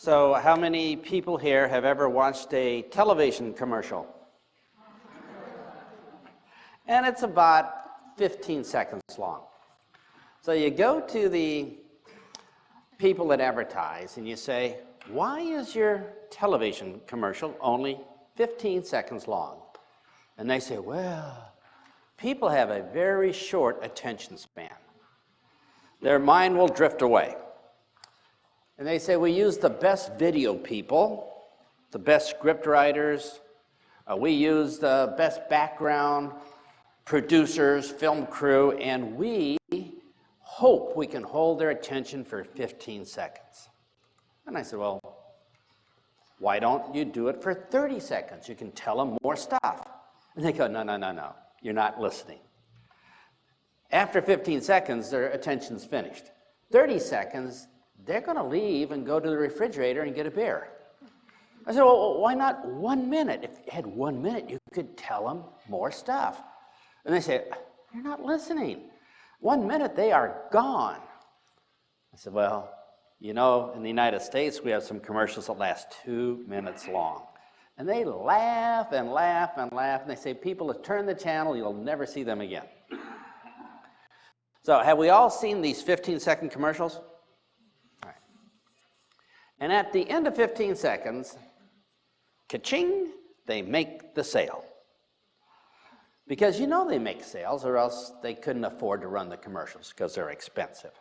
So how many people here have ever watched a television commercial? And it's about 15 seconds long. So you go to the people that advertise and you say, why is your television commercial only 15 seconds long? And they say, well, people have a very short attention span. Their mind will drift away. And they say, we use the best video people, the best script writers, we use the best background producers, film crew, and we hope we can hold their attention for 15 seconds. And I said, well, why don't you do it for 30 seconds? You can tell them more stuff. And they go, no, you're not listening. After 15 seconds, their attention's finished. 30 seconds, they're going to leave and go to the refrigerator and get a beer. I said, well, why not 1 minute? If you had 1 minute, you could tell them more stuff. And they say, you're not listening. 1 minute, they are gone. I said, well, you know, in the United States, we have some commercials that last 2 minutes long. And they laugh and laugh and laugh, and they say, people, turn the channel, you'll never see them again. So have we all seen these 15-second commercials? All right. And at the end of 15 seconds, ka-ching, they make the sale. Because you know they make sales, or else they couldn't afford to run the commercials because they're expensive.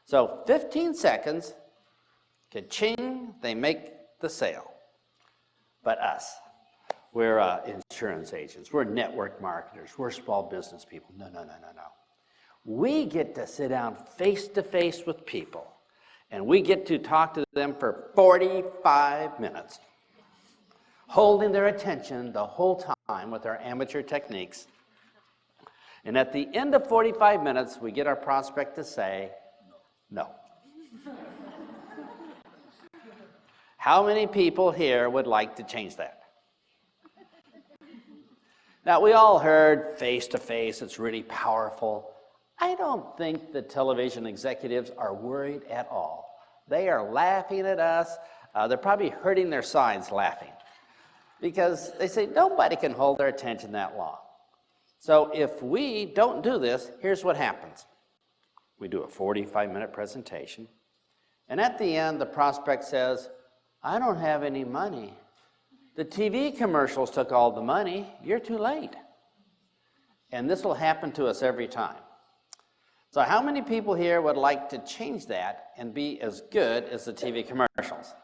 So 15 seconds, ka-ching, they make the sale. But us, we're insurance agents, we're network marketers, we're small business people. No. We get to sit down face to face with people, and we get to talk to them for 45 minutes, holding their attention the whole time with our amateur techniques. And at the end of 45 minutes, we get our prospect to say, no. How many people here would like to change that? Now, we all heard face-to-face, it's really powerful. I don't think the television executives are worried at all. They are laughing at us. They're probably hurting their sides laughing because they say nobody can hold their attention that long. So if we don't do this, here's what happens. We do a 45-minute presentation, and at the end, the prospect says, I don't have any money. The TV commercials took all the money. You're too late. And this will happen to us every time. So how many people here would like to change that and be as good as the TV commercials?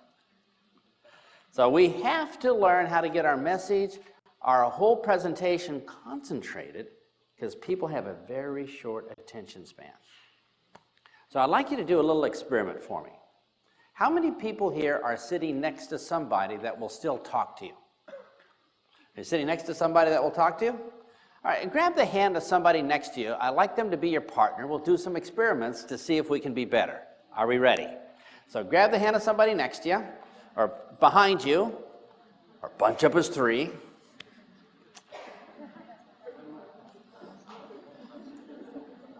So we have to learn how to get our message, our whole presentation concentrated, because people have a very short attention span. So I'd like you to do a little experiment for me. How many people here are sitting next to somebody that will still talk to you? You're sitting next to somebody that will talk to you? All right, grab the hand of somebody next to you. I'd like them to be your partner. We'll do some experiments to see if we can be better. Are we ready? So grab the hand of somebody next to you, or behind you, or bunch up as three.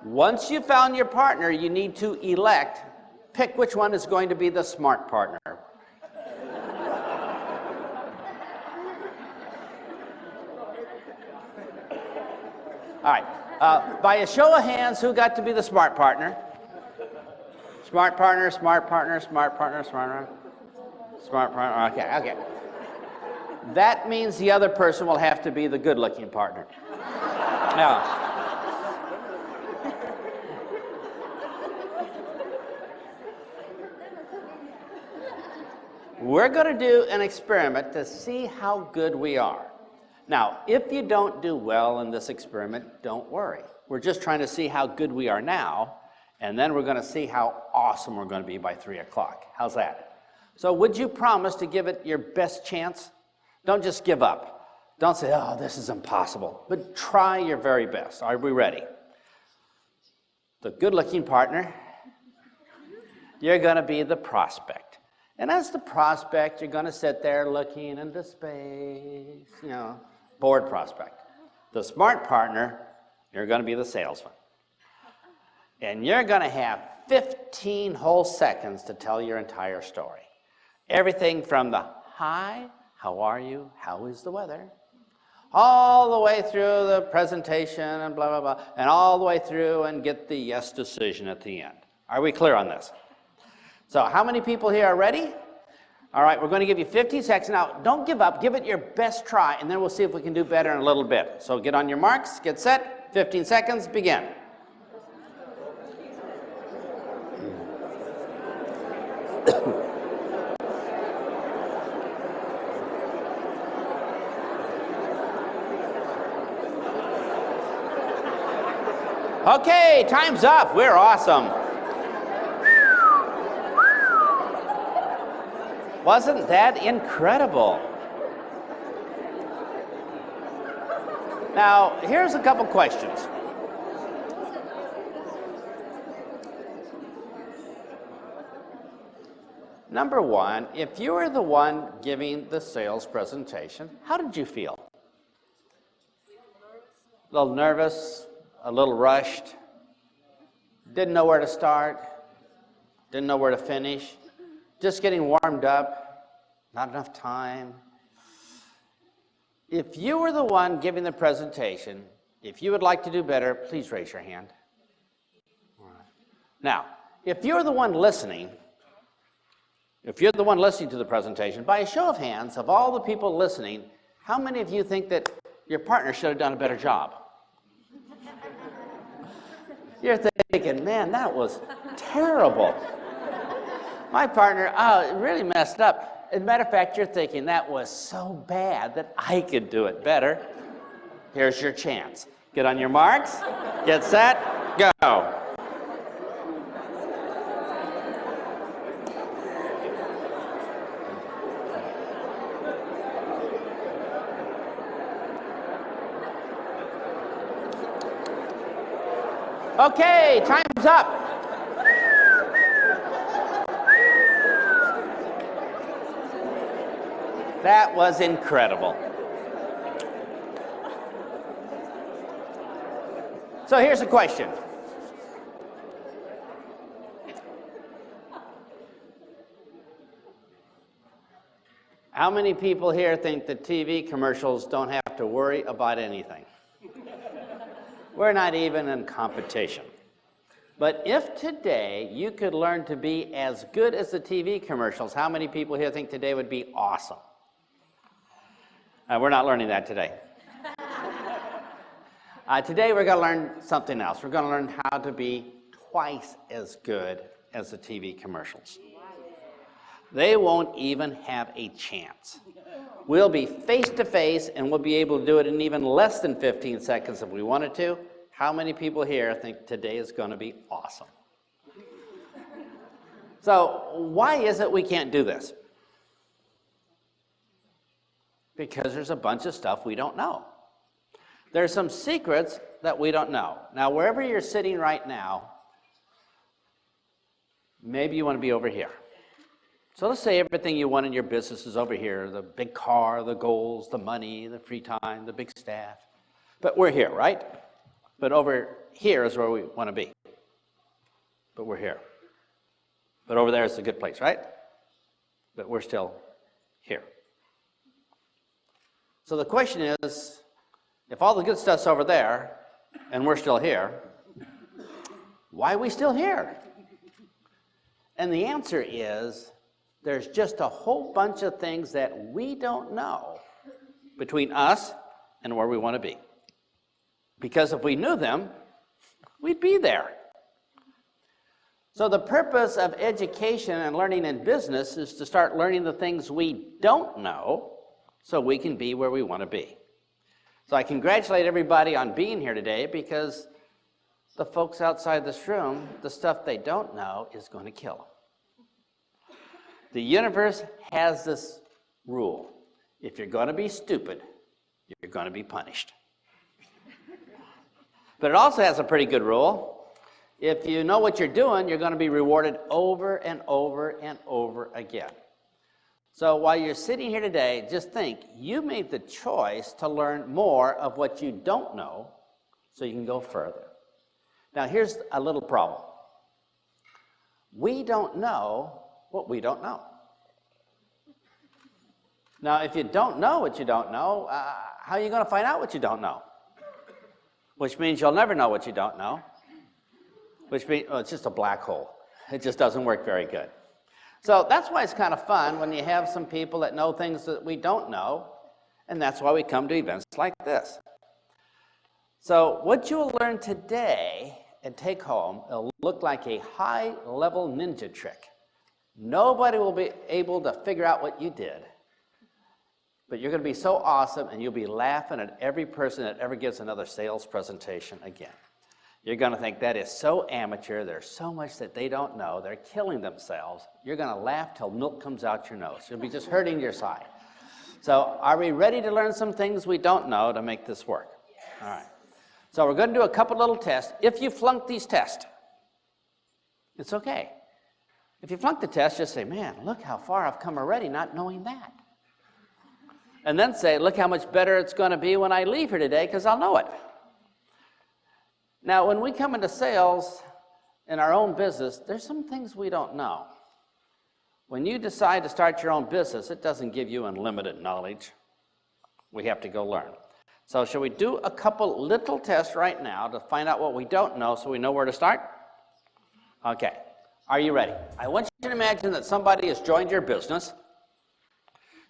Once you've found your partner, you need to pick which one is going to be the smart partner. All right, by a show of hands, who got to be the smart partner? Smart partner, smart partner, smart partner, smart partner. Smart partner, okay. That means the other person will have to be the good-looking partner. Now, we're going to do an experiment to see how good we are. Now, if you don't do well in this experiment, don't worry. We're just trying to see how good we are now, and then we're going to see how awesome we're going to be by 3 o'clock. How's that? So would you promise to give it your best chance? Don't just give up. Don't say, oh, this is impossible, but try your very best. Are we ready? The good-looking partner, you're going to be the prospect. And as the prospect, you're going to sit there looking into space, bored prospect. The smart partner, you're going to be the salesman. And you're going to have 15 whole seconds to tell your entire story. Everything from the hi, how are you, how is the weather, all the way through the presentation and blah, blah, blah, and all the way through and get the yes decision at the end. Are we clear on this? So how many people here are ready? All right, we're going to give you 15 seconds. Now, don't give up. Give it your best try, and then we'll see if we can do better in a little bit. So get on your marks, get set, 15 seconds, begin. Okay, time's up. We're awesome. Wasn't that incredible? Now, here's a couple questions. Number one, if you were the one giving the sales presentation, how did you feel? A little nervous, a little rushed, didn't know where to start, didn't know where to finish, just getting warmed up, not enough time. If you were the one giving the presentation, if you would like to do better, please raise your hand. All right. Now, if you're the one listening, to the presentation, by a show of hands, of all the people listening, how many of you think that your partner should have done a better job? You're thinking, man, that was terrible. My partner, it really messed up. As a matter of fact, you're thinking, that was so bad that I could do it better. Here's your chance. Get on your marks, get set, go. Okay, time's up. That was incredible. So here's a question. How many people here think that TV commercials don't have to worry about anything? We're not even in competition. But if today you could learn to be as good as the TV commercials, how many people here think today would be awesome? We're not learning that today. Today we're going to learn something else. We're going to learn how to be twice as good as the TV commercials. They won't even have a chance. We'll be face to face, and we'll be able to do it in even less than 15 seconds if we wanted to. How many people here think today is going to be awesome? So why is it we can't do this? Because there's a bunch of stuff we don't know. There's some secrets that we don't know. Now, wherever you're sitting right now, maybe you want to be over here. So let's say everything you want in your business is over here, the big car, the goals, the money, the free time, the big staff. But we're here, right? But over here is where we want to be. But we're here. But over there is a good place, right? But we're still here. So the question is, if all the good stuff's over there and we're still here, why are we still here? And the answer is, there's just a whole bunch of things that we don't know between us and where we want to be. Because if we knew them, we'd be there. So the purpose of education and learning in business is to start learning the things we don't know so we can be where we want to be. So I congratulate everybody on being here today, because the folks outside this room, the stuff they don't know is going to kill them. The universe has this rule. If you're going to be stupid, you're going to be punished. But it also has a pretty good rule. If you know what you're doing, you're going to be rewarded over and over and over again. So while you're sitting here today, just think, you made the choice to learn more of what you don't know so you can go further. Now here's a little problem. We don't know what we don't know. Now, if you don't know what you don't know, how are you going to find out what you don't know? Which means you'll never know what you don't know. Which means, well, it's just a black hole. It just doesn't work very good. So that's why it's kind of fun when you have some people that know things that we don't know, and that's why we come to events like this. So what you'll learn today and take home, it'll look like a high-level ninja trick. Nobody will be able to figure out what you did, but you're going to be so awesome, and you'll be laughing at every person that ever gives another sales presentation again. You're going to think that is so amateur. There's so much that they don't know. They're killing themselves. You're going to laugh till milk comes out your nose. You'll be just hurting your side. So are we ready to learn some things we don't know to make this work? All right. So we're going to do a couple little tests. If you flunk these tests, it's okay. If you flunk the test, just say, man, look how far I've come already not knowing that. And then say, look how much better it's going to be when I leave here today because I'll know it. Now, when we come into sales in our own business, there's some things we don't know. When you decide to start your own business, it doesn't give you unlimited knowledge. We have to go learn. So shall we do a couple little tests right now to find out what we don't know so we know where to start? Okay. Are you ready? I want you to imagine that somebody has joined your business,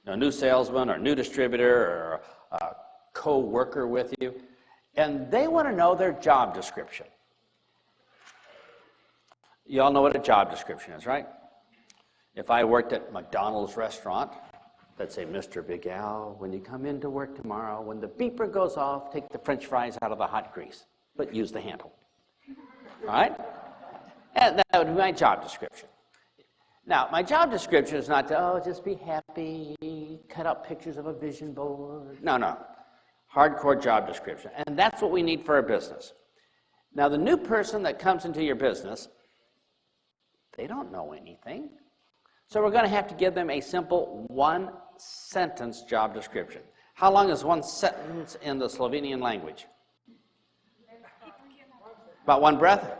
a new salesman or new distributor or a co-worker with you, and they want to know their job description. You all know what a job description is, right? If I worked at McDonald's restaurant, let's say, Mr. Big Al, when you come into work tomorrow, when the beeper goes off, take the French fries out of the hot grease, but use the handle. All right? And that would be my job description. Now, my job description is not to, just be happy, cut out pictures of a vision board. No. Hardcore job description. And that's what we need for our business. Now, the new person that comes into your business, they don't know anything. So we're going to have to give them a simple one-sentence job description. How long is one sentence in the Slovenian language? About one breath?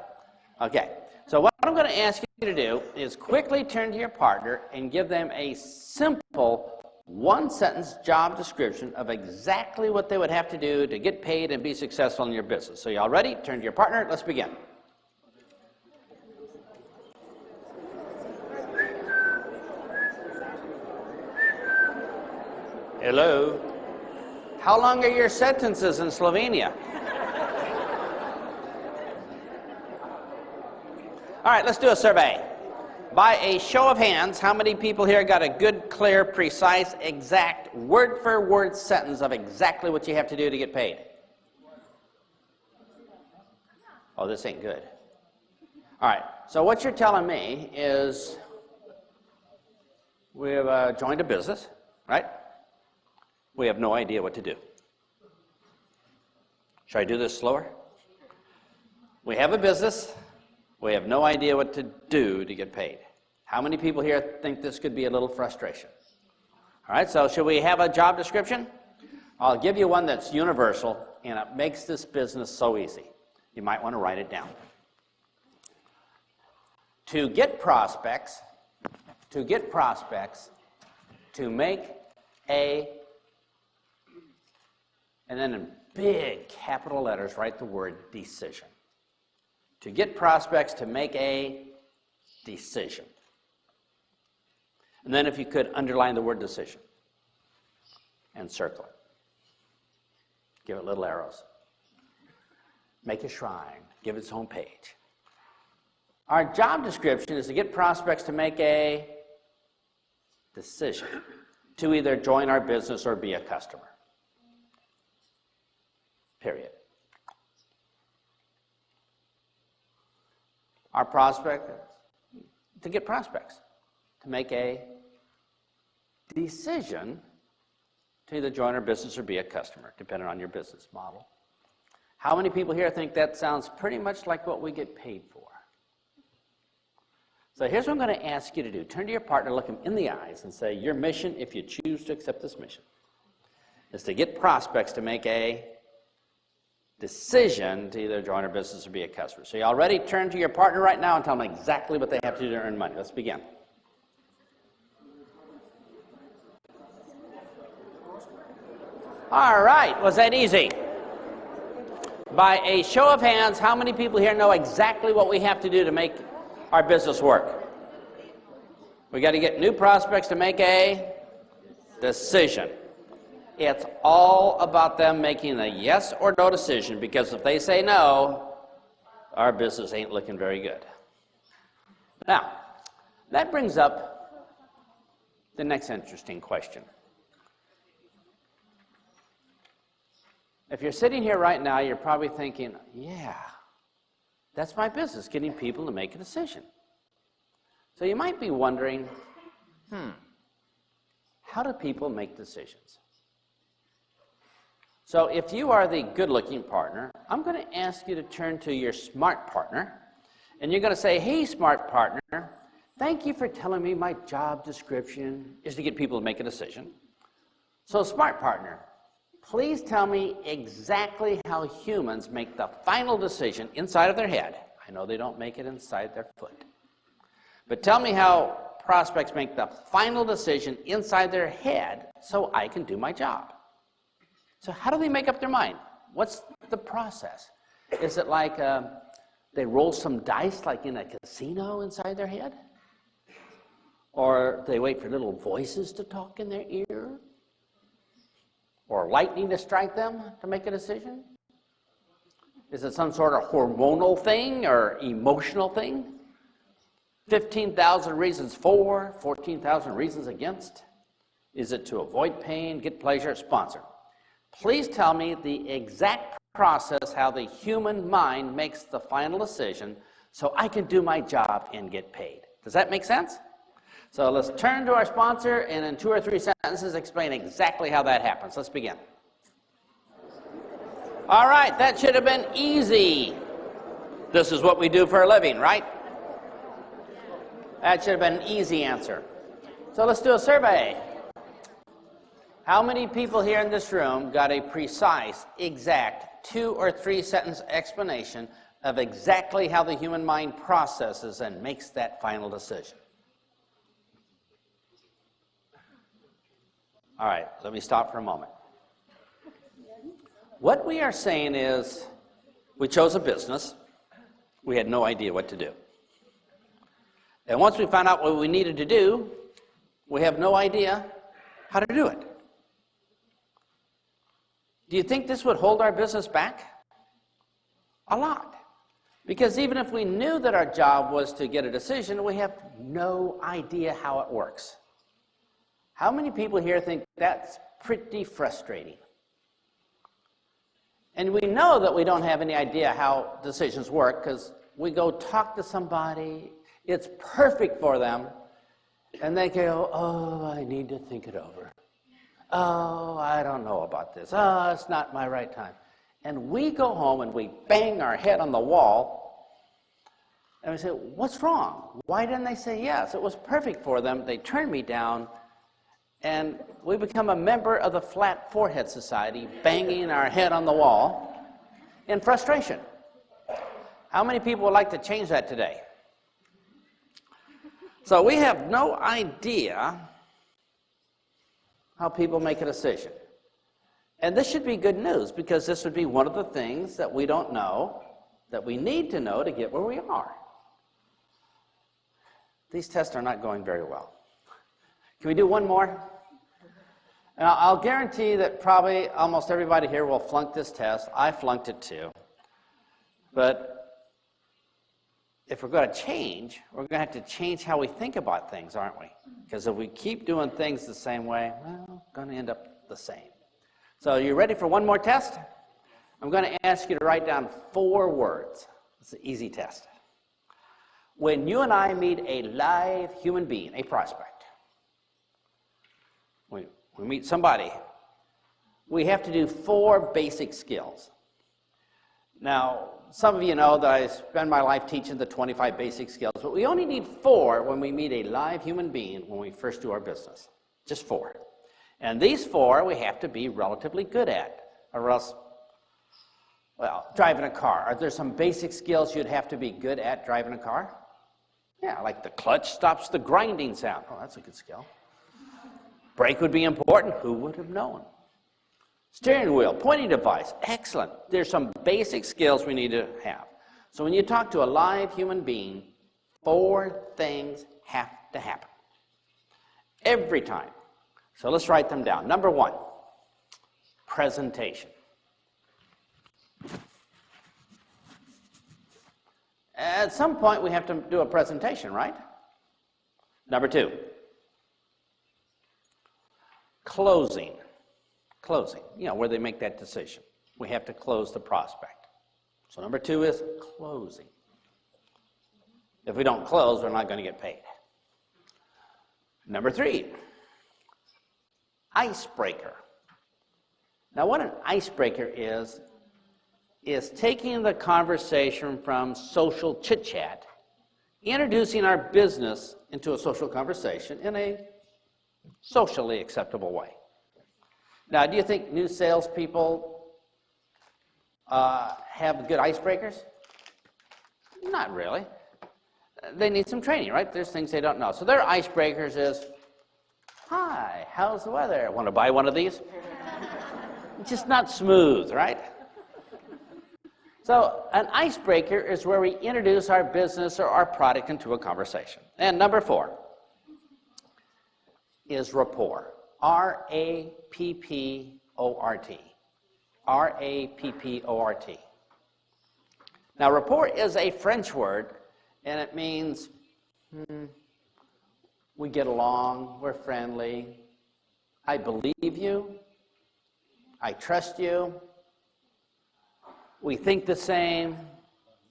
Okay. So what I'm going to ask you to do is quickly turn to your partner and give them a simple one-sentence job description of exactly what they would have to do to get paid and be successful in your business. So you all ready? Turn to your partner. Let's begin. Hello. How long are your sentences in Slovenia? All right, let's do a survey. By a show of hands, how many people here got a good, clear, precise, exact, word-for-word sentence of exactly what you have to do to get paid? Oh, this ain't good. All right, so what you're telling me is we've joined a business, right? We have no idea what to do. Should I do this slower? We have a business. We have no idea what to do to get paid. How many people here think this could be a little frustration? All right, so should we have a job description? I'll give you one that's universal, and it makes this business so easy. You might want to write it down. To get prospects, to make a, and then in big capital letters, write the word decision. To get prospects to make a decision. And then if you could, underline the word decision and circle it. Give it little arrows. Make a shrine. Give it its own page. Our job description is to get prospects to make a decision to either join our business or be a customer. Period. Our prospect, to get prospects, to make a decision to either join our business or be a customer, depending on your business model. How many people here think that sounds pretty much like what we get paid for? So here's what I'm going to ask you to do. Turn to your partner, look him in the eyes, and say, your mission, if you choose to accept this mission, is to get prospects to make a decision to either join our business or be a customer. So you already turn to your partner right now and tell them exactly what they have to do to earn money. Let's begin. All right, was that easy? By a show of hands, how many people here know exactly what we have to do to make our business work? We got to get new prospects to make a decision. It's all about them making a yes or no decision, because if they say no, our business ain't looking very good. Now, that brings up the next interesting question. If you're sitting here right now, you're probably thinking, yeah, that's my business, getting people to make a decision. So you might be wondering, how do people make decisions? So if you are the good-looking partner, I'm going to ask you to turn to your smart partner, and you're going to say, hey, smart partner, thank you for telling me my job description is to get people to make a decision. So smart partner, please tell me exactly how humans make the final decision inside of their head. I know they don't make it inside their foot. But tell me how prospects make the final decision inside their head so I can do my job. So how do they make up their mind? What's the process? Is it like they roll some dice like in a casino inside their head? Or they wait for little voices to talk in their ear? Or lightning to strike them to make a decision? Is it some sort of hormonal thing or emotional thing? 15,000 reasons for, 14,000 reasons against? Is it to avoid pain, get pleasure, sponsor? Please tell me the exact process how the human mind makes the final decision so I can do my job and get paid. Does that make sense? So let's turn to our sponsor and in 2 or 3 sentences explain exactly how that happens. Let's begin. All right, that should have been easy. This is what we do for a living, right? That should have been an easy answer. So let's do a survey. How many people here in this room got a precise, exact 2 or 3 sentence explanation of exactly how the human mind processes and makes that final decision? All right, let me stop for a moment. What we are saying is we chose a business. We had no idea what to do. And once we found out what we needed to do, we have no idea how to do it. Do you think this would hold our business back? A lot. Because even if we knew that our job was to get a decision, we have no idea how it works. How many people here think that's pretty frustrating? And we know that we don't have any idea how decisions work because we go talk to somebody, it's perfect for them, and they go, oh, I need to think it over. Oh, I don't know about this. Oh, it's not my right time. And we go home and we bang our head on the wall, and we say, what's wrong? Why didn't they say yes? It was perfect for them. They turned me down, and we become a member of the Flat Forehead Society, banging our head on the wall in frustration. How many people would like to change that today? So we have no idea how people make a decision. And this should be good news, because this would be one of the things that we don't know, that we need to know to get where we are. These tests are not going very well. Can we do one more? And I'll guarantee that probably almost everybody here will flunk this test. I flunked it too. But if we're going to change, we're going to have to change how we think about things, aren't we? Because if we keep doing things the same way, well, we're going to end up the same. So are you ready for one more test? I'm going to ask you to write down 4 words. It's an easy test. When you and I meet a live human being, a prospect, we meet somebody, we have to do 4 basic skills. Now, some of you know that I spend my life teaching the 25 basic skills, but we only need 4 when we meet a live human being when we first do our business. Just 4. And these 4 we have to be relatively good at, or else, well, driving a car. Are there some basic skills you'd have to be good at driving a car? Yeah, like the clutch stops the grinding sound. Oh, that's a good skill. Brake would be important. Who would have known? Steering wheel, pointing device, excellent. There's some basic skills we need to have. So when you talk to a live human being, 4 things have to happen every time. So let's write them down. Number 1, presentation. At some point, we have to do a presentation, right? Number 2, closing. Closing, where they make that decision. We have to close the prospect. So number 2 is closing. If we don't close, we're not going to get paid. Number 3, icebreaker. Now, what an icebreaker is taking the conversation from social chit-chat, introducing our business into a social conversation in a socially acceptable way. Now, do you think new salespeople have good icebreakers? Not really. They need some training, right? There's things they don't know. So their icebreakers is, hi, how's the weather? Want to buy one of these? It's just not smooth, right? So an icebreaker is where we introduce our business or our product into a conversation. And number 4 is rapport. R-A-P-P-O-R-T. R-A-P-P-O-R-T. Now, rapport is a French word, and it means we get along, we're friendly, I believe you, I trust you, we think the same,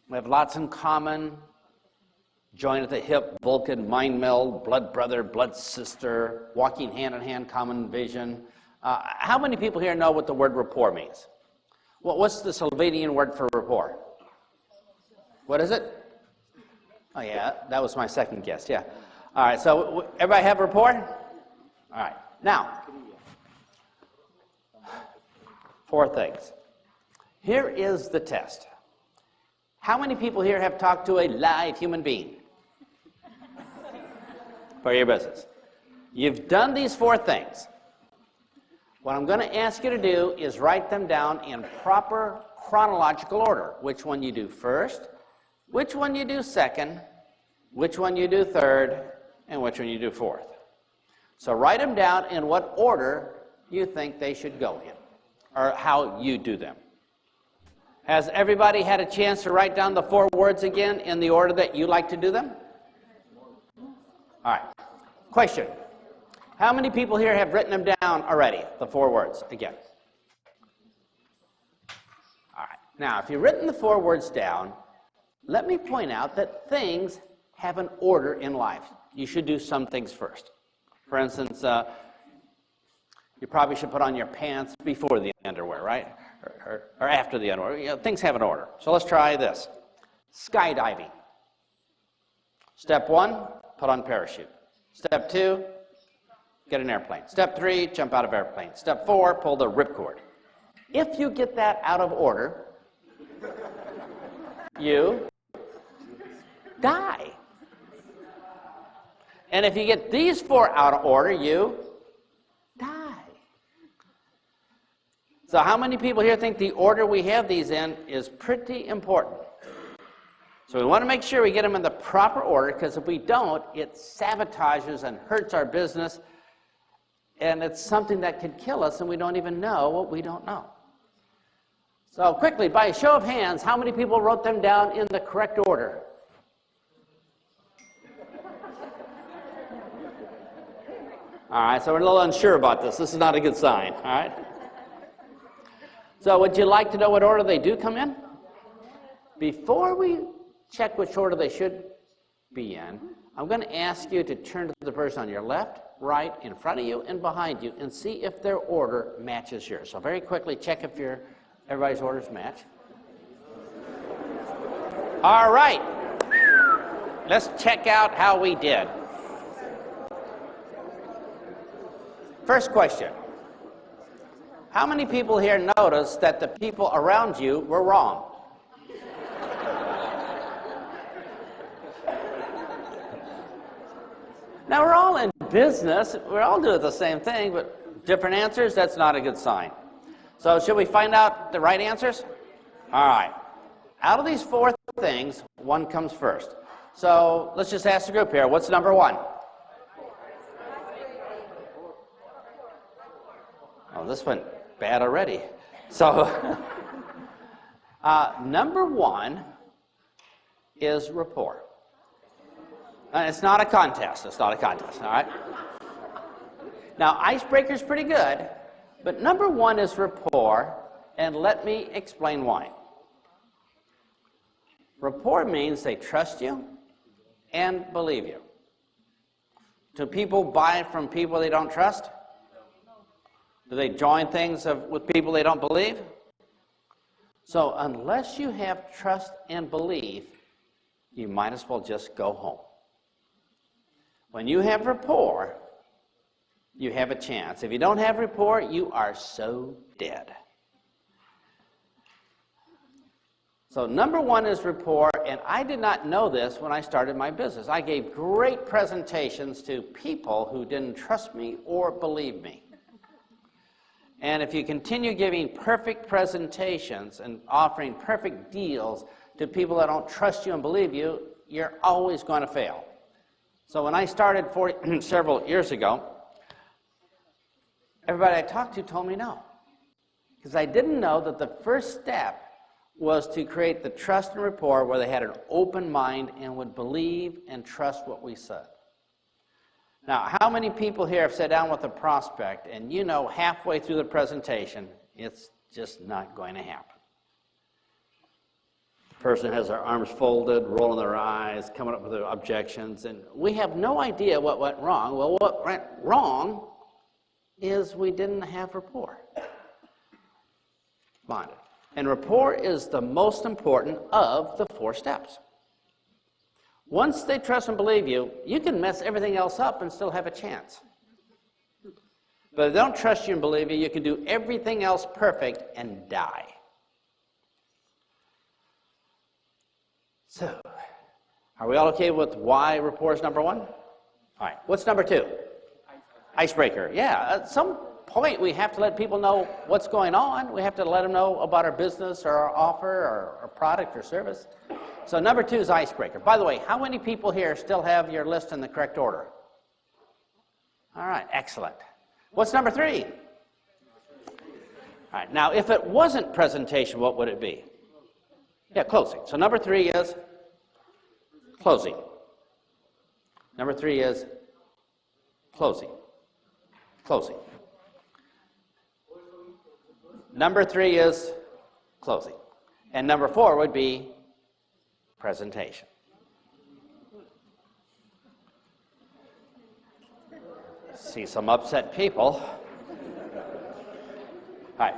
we have lots in common, join at the hip, Vulcan, mind meld, blood brother, blood sister, walking hand in hand, common vision. How many people here know what the word rapport means? What's the Slovenian word for rapport? What is it? Oh yeah, that was my second guess, yeah. All right, so everybody have rapport? All right, now, 4 things. Here is the test. How many people here have talked to a live human being for your business? You've done these 4 things. What I'm going to ask you to do is write them down in proper chronological order. Which one you do first, which one you do second, which one you do third, and which one you do fourth. So write them down in what order you think they should go in, or how you do them. Has everybody had a chance to write down the 4 words again in the order that you like to do them? All right. Question. How many people here have written them down already, the 4 words again? All right. Now, if you've written the 4 words down, let me point out that things have an order in life. You should do some things first. For instance, you probably should put on your pants before the underwear, right? Or after the underwear. Things have an order. So let's try this. Skydiving. Step 1, put on parachute. Step 2, get an airplane. Step 3, jump out of airplane. Step 4, pull the ripcord. If you get that out of order, you die. And if you get these 4 out of order, you die. So how many people here think the order we have these in is pretty important? So we want to make sure we get them in the proper order, because if we don't, it sabotages and hurts our business, and it's something that could kill us, and we don't even know what we don't know. So quickly, by a show of hands, how many people wrote them down in the correct order? All right, so we're a little unsure about this. This is not a good sign, all right? So would you like to know what order they do come in? Before we check which order they should be in, I'm going to ask you to turn to the person on your left, right, in front of you, and behind you, and see if their order matches yours. So very quickly, check if everybody's orders match. All right. Let's check out how we did. First question. How many people here noticed that the people around you were wrong? Now, we're all in business. We're all doing the same thing, but different answers, that's not a good sign. So should we find out the right answers? All right. Out of these four things, one comes first. So let's just ask the group here, what's number one? Oh, this went bad already. So number one is rapport. It's not a contest. It's not a contest, all right? Now, icebreaker's pretty good, but number one is rapport, and let me explain why. Rapport means they trust you and believe you. Do people buy from people they don't trust? Do they join things with people they don't believe? So unless you have trust and belief, you might as well just go home. When you have rapport, you have a chance. If you don't have rapport, you are so dead. So number one is rapport, and I did not know this when I started my business. I gave great presentations to people who didn't trust me or believe me. And if you continue giving perfect presentations and offering perfect deals to people that don't trust you and believe you, you're always going to fail. So when I started several years ago, everybody I talked to told me no. Because I didn't know that the first step was to create the trust and rapport where they had an open mind and would believe and trust what we said. Now, how many people here have sat down with a prospect and you know halfway through the presentation, it's just not going to happen? The person has their arms folded, rolling their eyes, coming up with their objections, and we have no idea what went wrong. Well, what went wrong is we didn't have rapport. Bonded. And rapport is the most important of the four steps. Once they trust and believe you, you can mess everything else up and still have a chance. But if they don't trust you and believe you, you can do everything else perfect and die. So, are we all okay with why rapport is number one? All right, what's number two? Icebreaker. Yeah, at some point we have to let people know what's going on. We have to let them know about our business or our offer or our product or service. So number two is icebreaker. By the way, how many people here still have your list in the correct order? All right, excellent. What's number three? All right, now if it wasn't presentation, what would it be? Yeah, closing. So number three is closing. Number three is closing. Closing. Number three is closing. And number four would be presentation. See some upset people. All right.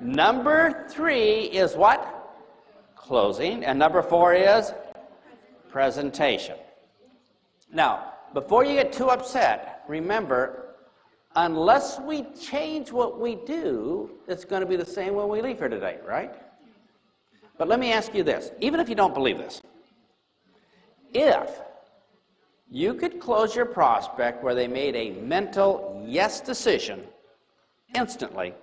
Number three is what? Closing. And number four is presentation. Now, before you get too upset, remember, unless we change what we do, it's going to be the same when we leave here today, right? But let me ask you this, even if you don't believe this, if you could close your prospect where they made a mental yes decision instantly,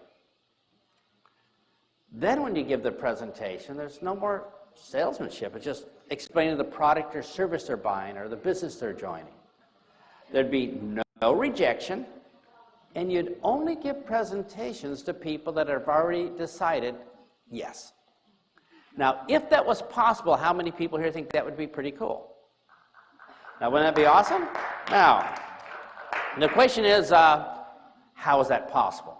then when you give the presentation, there's no more salesmanship. It's just explaining the product or service they're buying or the business they're joining. There'd be no rejection, and you'd only give presentations to people that have already decided yes. Now, if that was possible, how many people here think that would be pretty cool? Now, wouldn't that be awesome? Now, the question is, how is that possible?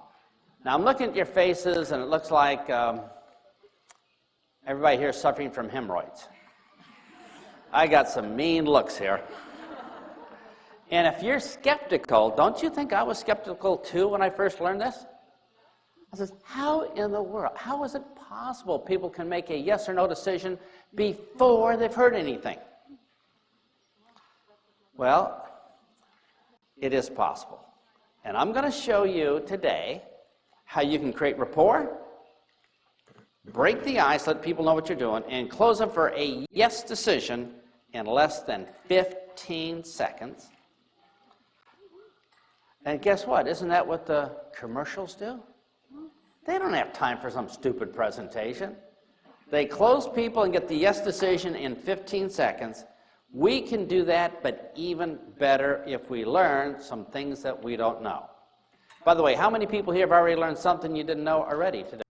Now, I'm looking at your faces, and it looks like everybody here is suffering from hemorrhoids. I got some mean looks here. And if you're skeptical, don't you think I was skeptical too when I first learned this? I says, how in the world, how is it possible people can make a yes or no decision before they've heard anything? Well, it is possible. And I'm going to show you today how you can create rapport, break the ice, let people know what you're doing, and close them for a yes decision in less than 15 seconds. And guess what? Isn't that what the commercials do? They don't have time for some stupid presentation. They close people and get the yes decision in 15 seconds. We can do that, but even better if we learn some things that we don't know. By the way, how many people here have already learned something you didn't know already today?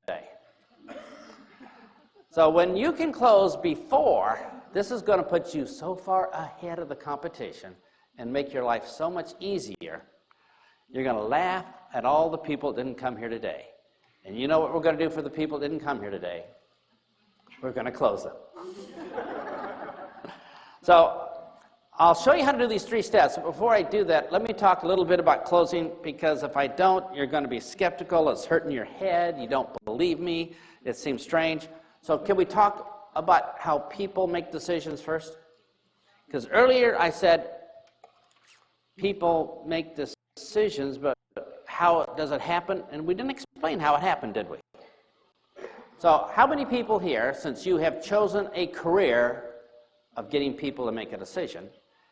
So when you can close before, this is going to put you so far ahead of the competition and make your life so much easier. You're going to laugh at all the people that didn't come here today. And you know what we're going to do for the people that didn't come here today? We're going to close them. So I'll show you how to do these 3 steps. But before I do that, let me talk a little bit about closing, because if I don't, you're going to be skeptical. It's hurting your head. You don't believe me. It seems strange. So can we talk about how people make decisions first? Because earlier I said people make decisions, but how does it happen? And we didn't explain how it happened, did we? So how many people here, since you have chosen a career of getting people to make a decision,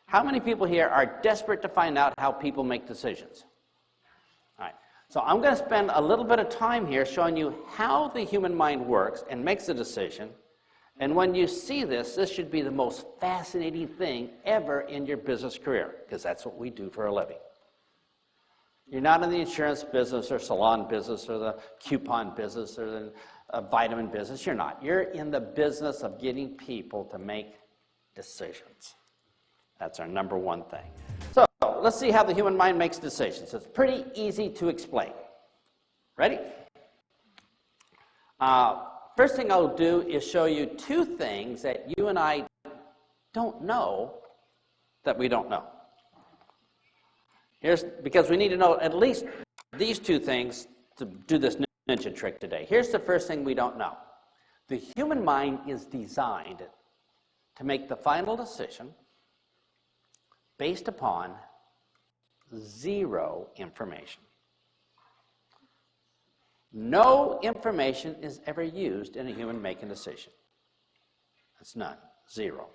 how many people here are desperate to find out how people make decisions? All right. So I'm going to spend a little bit of time here showing you how the human mind works and makes a decision. And when you see this, this should be the most fascinating thing ever in your business career, because that's what we do for a living. You're not in the insurance business or salon business or the coupon business or the vitamin business. You're not. You're in the business of getting people to make decisions. That's our number one thing. So let's see how the human mind makes decisions. It's pretty easy to explain. Ready? First thing I'll do is show you 2 things that you and I don't know that we don't know. Because we need to know at least these 2 things to do this ninja trick today. Here's the first thing we don't know. The human mind is designed to make the final decision based upon 0 information. No information is ever used in a human making a decision. That's none. 0.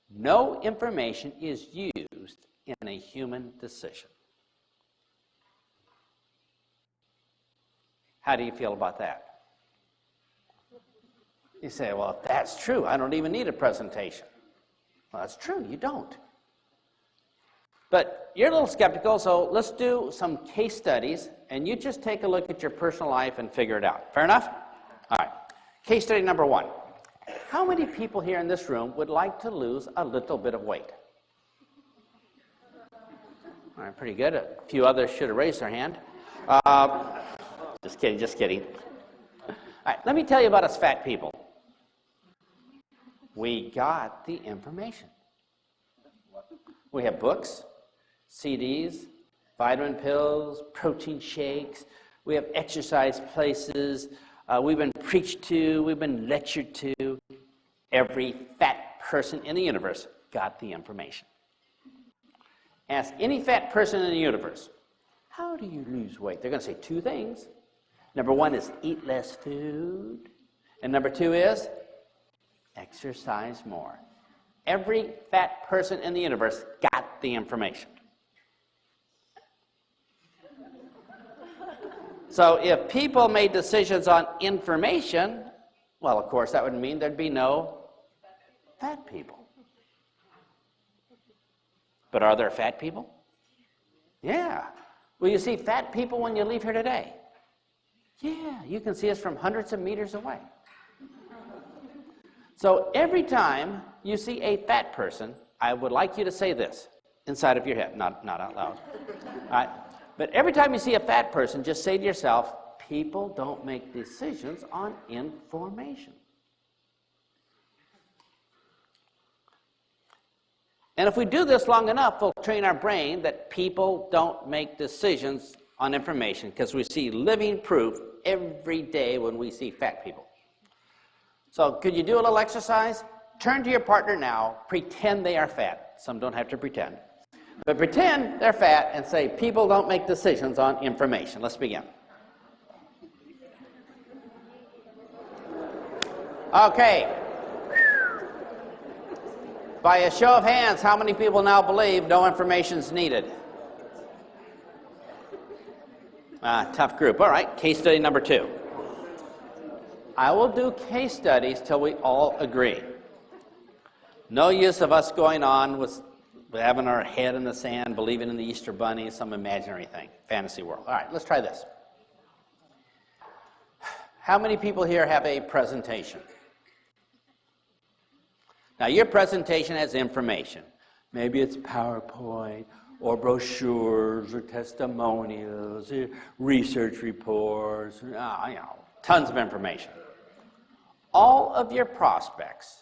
No information is used in a human decision. How do you feel about that? You say, well, if that's true, I don't even need a presentation. Well, that's true, you don't. But you're a little skeptical, so let's do some case studies, and you just take a look at your personal life and figure it out. Fair enough? All right. Case study number 1. How many people here in this room would like to lose a little bit of weight? All right, pretty good. A few others should have raised their hand. Just kidding, just kidding. All right, let me tell you about us fat people. We got the information. We have books, CDs, vitamin pills, protein shakes. We have exercise places. We've been preached to. We've been lectured to. Every fat person in the universe got the information. Ask any fat person in the universe, how do you lose weight? They're going to say 2 things. Number 1 is eat less food. And number 2 is exercise more. Every fat person in the universe got the information. So if people made decisions on information, well, of course, that would mean there'd be no fat people. But are there fat people? Yeah. Will you see fat people when you leave here today? Yeah, you can see us from hundreds of meters away. So every time you see a fat person, I would like you to say this inside of your head, not out loud. All right? But every time you see a fat person, just say to yourself, people don't make decisions on information. And if we do this long enough, we'll train our brain that people don't make decisions on information, because we see living proof every day when we see fat people. So could you do a little exercise? Turn to your partner now, pretend they are fat. Some don't have to pretend. But pretend they're fat and say, people don't make decisions on information. Let's begin. Okay. By a show of hands, how many people now believe no information is needed? Tough group. All right, case study number 2. I will do case studies till we all agree. No use of us going on with having our head in the sand, believing in the Easter Bunny, some imaginary thing, fantasy world. All right, let's try this. How many people here have a presentation? Now, your presentation has information. Maybe it's PowerPoint, or brochures, or testimonials, or research reports, tons of information. All of your prospects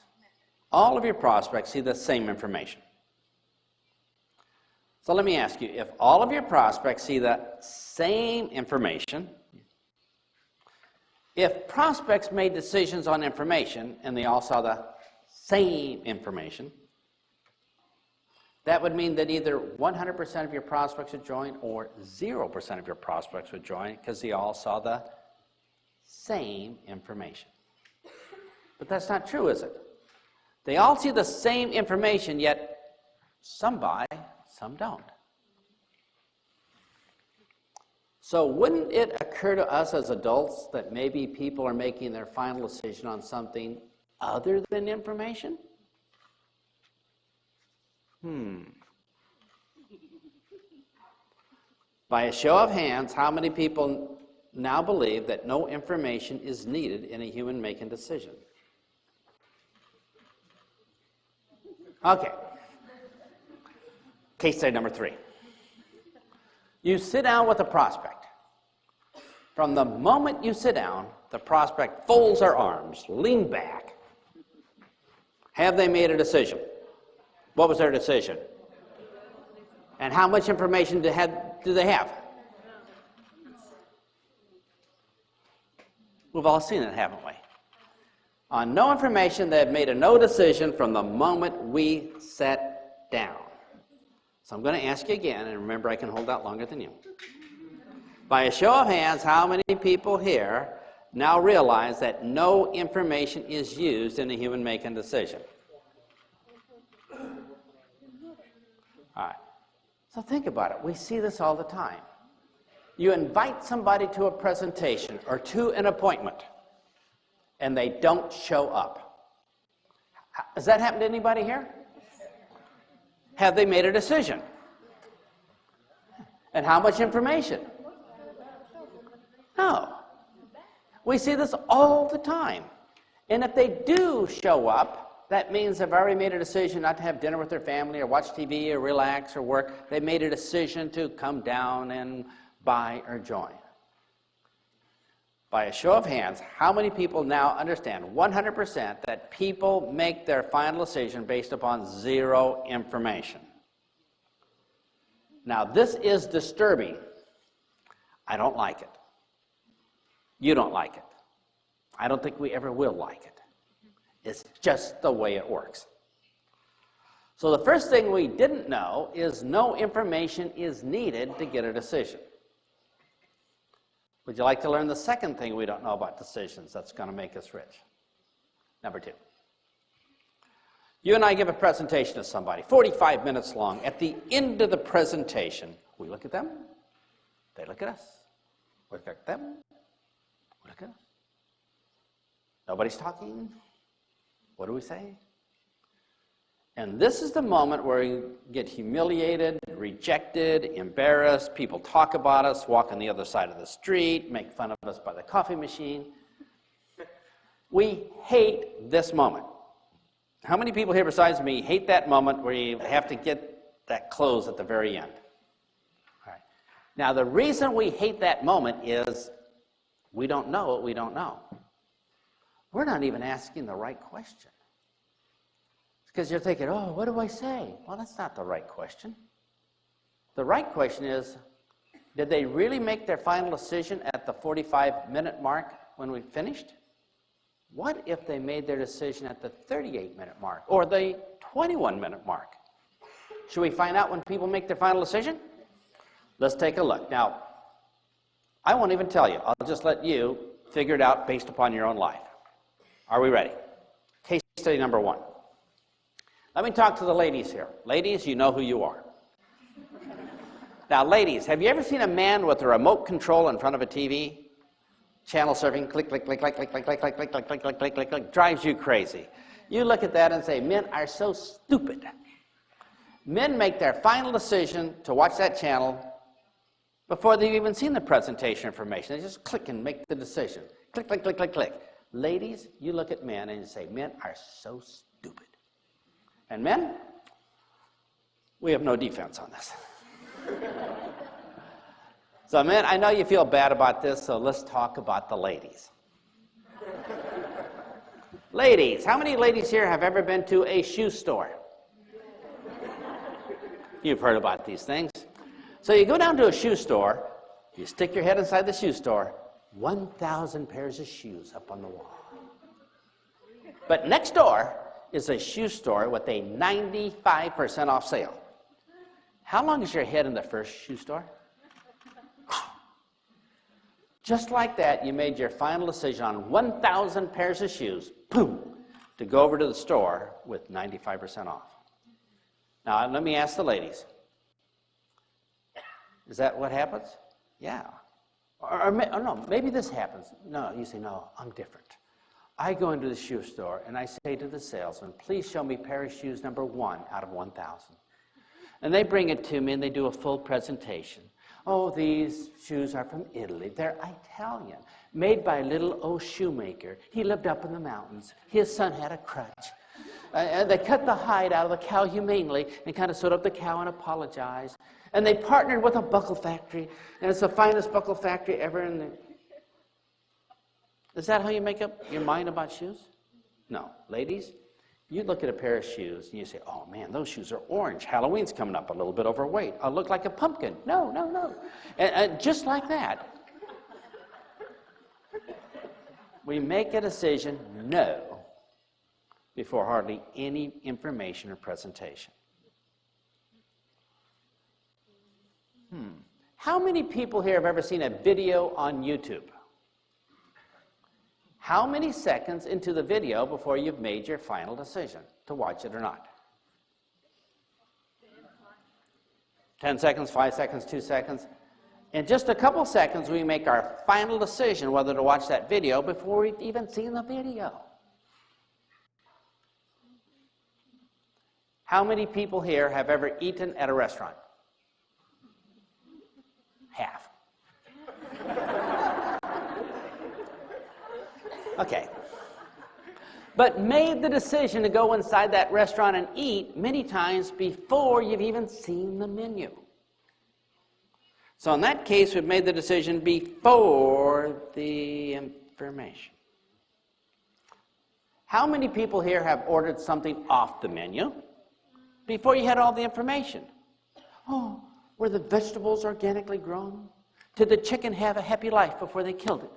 see the same information. So let me ask you, if all of your prospects see the same information, if prospects made decisions on information and they all saw the same information, that would mean that either 100% of your prospects would join or 0% of your prospects would join because they all saw the same information. But that's not true, is it? They all see the same information, yet some buy, some don't. So wouldn't it occur to us as adults that maybe people are making their final decision on something other than information? By a show of hands, how many people now believe that no information is needed in a human making decision? Okay. Case study number 3. You sit down with a prospect. From the moment you sit down, the prospect folds their arms, lean back. Have they made a decision? What was their decision? And how much information do they have? We've all seen it, haven't we? On no information, they have made a no decision from the moment we sat down. So I'm going to ask you again, and remember I can hold out longer than you. By a show of hands, how many people here now realize that no information is used in a human making decision? All right. So think about it. We see this all the time. You invite somebody to a presentation or to an appointment, and they don't show up. Has that happened to anybody here? Have they made a decision? And how much information? No. We see this all the time. And if they do show up, that means they've already made a decision not to have dinner with their family or watch TV or relax or work. They made a decision to come down and buy or join. By a show of hands, how many people now understand 100% that people make their final decision based upon 0 information? Now, this is disturbing. I don't like it. You don't like it. I don't think we ever will like it. It's just the way it works. So the first thing we didn't know is no information is needed to get a decision. Would you like to learn the second thing we don't know about decisions that's going to make us rich? Number 2. You and I give a presentation to somebody, 45 minutes long. At the end of the presentation, we look at them, they look at us, we look at them, we look at us. Nobody's talking. What do we say? And this is the moment where we get humiliated, rejected, embarrassed. People talk about us, walk on the other side of the street, make fun of us by the coffee machine. We hate this moment. How many people here besides me hate that moment where you have to get that close at the very end? All right. Now, the reason we hate that moment is we don't know what we don't know. We're not even asking the right question. Because you're thinking, oh, what do I say? Well, that's not the right question. The right question is, did they really make their final decision at the 45-minute mark when we finished? What if they made their decision at the 38-minute mark or the 21-minute mark? Should we find out when people make their final decision? Let's take a look. Now, I won't even tell you. I'll just let you figure it out based upon your own life. Are we ready? Case study number 1. Let me talk to the ladies here. Ladies, you know who you are. Now, ladies, have you ever seen a man with a remote control in front of a TV? Channel surfing, click, click, click, click, click, click, click, click, click, click, click, click, click, click, click, drives you crazy. You look at that and say, men are so stupid. Men make their final decision to watch that channel before they've even seen the presentation information. They just click and make the decision. Click, click, click, click, click. Ladies, you look at men and you say, men are so stupid. And men, we have no defense on this. So men, I know you feel bad about this, so let's talk about the ladies. Ladies, how many ladies here have ever been to a shoe store? You've heard about these things. So you go down to a shoe store, you stick your head inside the shoe store, 1,000 pairs of shoes up on the wall. But next door is a shoe store with a 95% off sale. How long is your head in the first shoe store? Just like that, you made your final decision on 1,000 pairs of shoes, boom, to go over to the store with 95% off. Now, let me ask the ladies. Is that what happens? Yeah. Or no, maybe this happens. No, you say, no, I'm different. I go into the shoe store and I say to the salesman, please show me pair of shoes number 1 out of 1,000. And they bring it to me and they do a full presentation. Oh, these shoes are from Italy. They're Italian, made by a little old shoemaker. He lived up in the mountains. His son had a crutch. And they cut the hide out of the cow humanely and kind of sewed up the cow and apologized. And they partnered with a buckle factory, and it's the finest buckle factory ever in the... Is that how you make up your mind about shoes? No. Ladies, you look at a pair of shoes and you say, oh man, those shoes are orange. Halloween's coming up, a little bit overweight. I'll look like a pumpkin. No, no, no. And just like that, we make a decision, no, before hardly any information or presentation. How many people here have ever seen a video on YouTube? How many seconds into the video before you've made your final decision to watch it or not? 10 seconds, 5 seconds, 2 seconds. In just a couple seconds, we make our final decision whether to watch that video before we've even seen the video. How many people here have ever eaten at a restaurant? Half. Okay. But made the decision to go inside that restaurant and eat many times before you've even seen the menu. So in that case, we've made the decision before the information. How many people here have ordered something off the menu before you had all the information? Oh, were the vegetables organically grown? Did the chicken have a happy life before they killed it?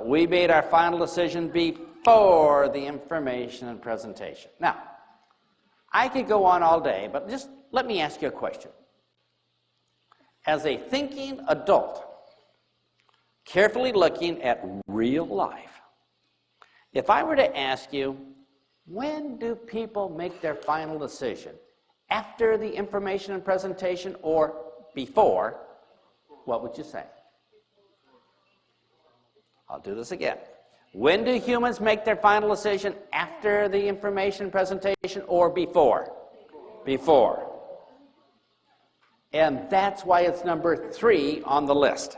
We made our final decision before the information and presentation. Now, I could go on all day, but just let me ask you a question. As a thinking adult, carefully looking at real life, if I were to ask you, when do people make their final decision? After the information and presentation or before? What would you say? I'll do this again. When do humans make their final decision? After the information presentation or before? Before. And that's why it's number 3 on the list.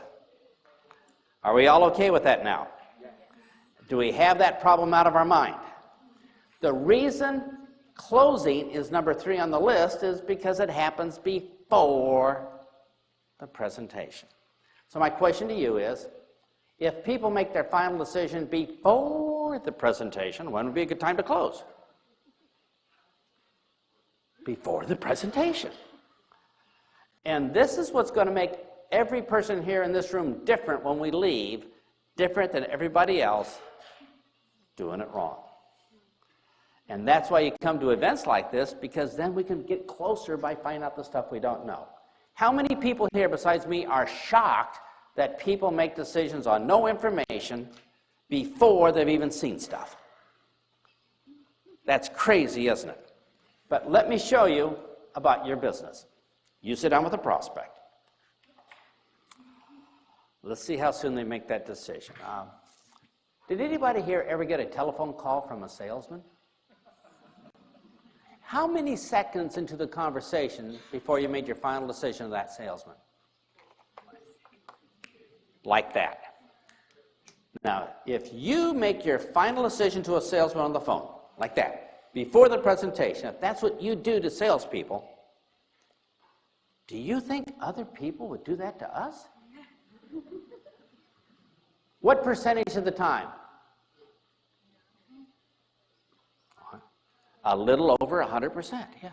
Are we all okay with that now? Do we have that problem out of our mind? The reason closing is number 3 on the list is because it happens before the presentation. So my question to you is, if people make their final decision before the presentation, when would be a good time to close? Before the presentation. And this is what's going to make every person here in this room different when we leave, different than everybody else doing it wrong. And that's why you come to events like this, because then we can get closer by finding out the stuff we don't know. How many people here besides me are shocked that people make decisions on no information before they've even seen stuff? That's crazy, isn't it? But let me show you about your business. You sit down with a prospect. Let's see how soon they make that decision. Did anybody here ever get a telephone call from a salesman? How many seconds into the conversation before you made your final decision of that salesman? Like that. Now, if you make your final decision to a salesman on the phone, like that, before the presentation, if that's what you do to salespeople, do you think other people would do that to us? What percentage of the time? A little over 100%, yeah.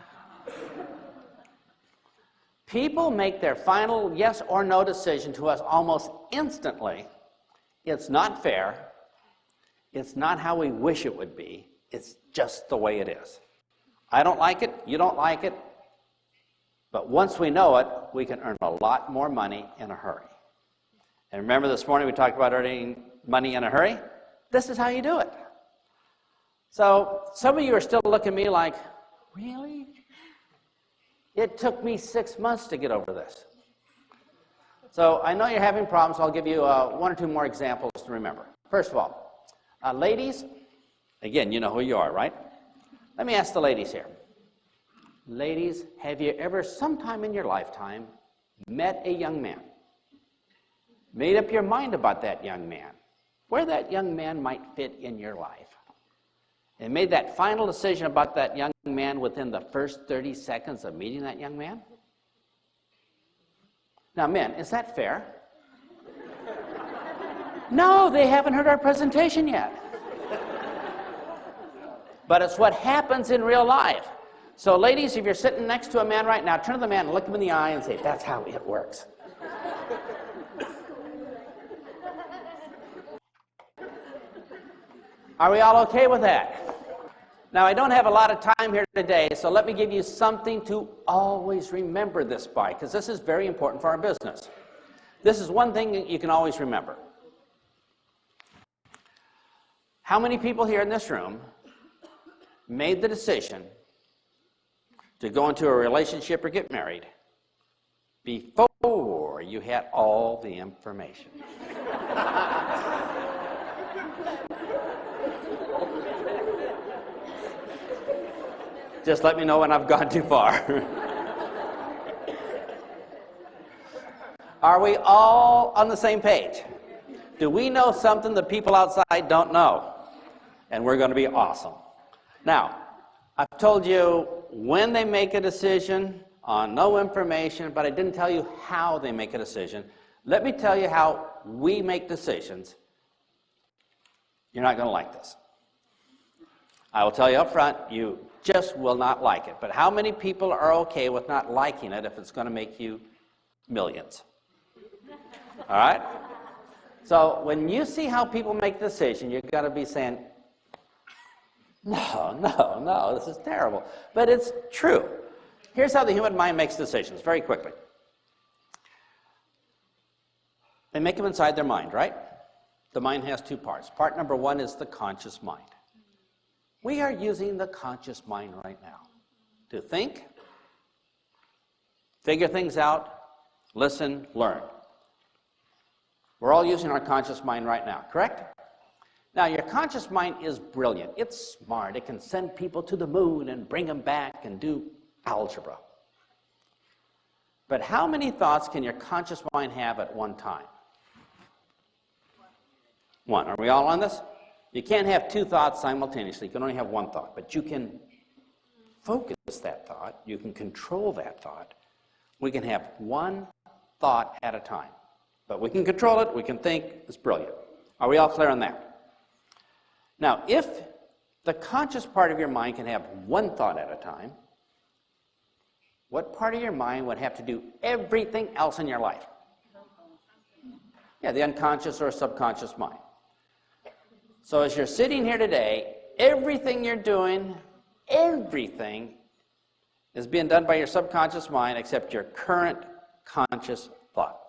People make their final yes or no decision to us almost instantly. It's not fair. It's not how we wish it would be. It's just the way it is. I don't like it. You don't like it. But once we know it, we can earn a lot more money in a hurry. And remember this morning we talked about earning money in a hurry? This is how you do it. So some of you are still looking at me like, really? It took me 6 months to get over this. So I know you're having problems. I'll give you one or two more examples to remember. First of all, ladies, again, you know who you are, right? Let me ask the ladies here. Ladies, have you ever sometime in your lifetime met a young man, made up your mind about that young man, where that young man might fit in your life, and made that final decision about that young man within the first 30 seconds of meeting that young man? Now, men, is that fair? No, they haven't heard our presentation yet. But it's what happens in real life. So, ladies, if you're sitting next to a man right now, turn to the man and look him in the eye and say, that's how it works. Are we all okay with that? Now, I don't have a lot of time here today, so let me give you something to always remember this by, because this is very important for our business. This is one thing that you can always remember. How many people here in this room made the decision to go into a relationship or get married before you had all the information? Just let me know when I've gone too far. Are we all on the same page? Do we know something that people outside don't know? And we're going to be awesome. Now, I've told you when they make a decision on no information, but I didn't tell you how they make a decision. Let me tell you how we make decisions. You're not going to like this. I will tell you up front, you just will not like it. But how many people are okay with not liking it if it's going to make you millions? All right? So when you see how people make the decision, you've got to be saying, no, this is terrible. But it's true. Here's how the human mind makes decisions, very quickly. They make them inside their mind, right? The mind has two parts. Part number one is the conscious mind. We are using the conscious mind right now to think, figure things out, listen, learn. We're all using our conscious mind right now, correct? Now, your conscious mind is brilliant. It's smart. It can send people to the moon and bring them back and do algebra. But how many thoughts can your conscious mind have at one time? One. Are we all on this? You can't have two thoughts simultaneously. You can only have one thought. But you can focus that thought. You can control that thought. We can have one thought at a time. But we can control it. We can think. It's brilliant. Are we all clear on that? Now, if the conscious part of your mind can have one thought at a time, what part of your mind would have to do everything else in your life? Yeah, the unconscious or subconscious mind. So as you're sitting here today, everything you're doing, everything is being done by your subconscious mind except your current conscious thought.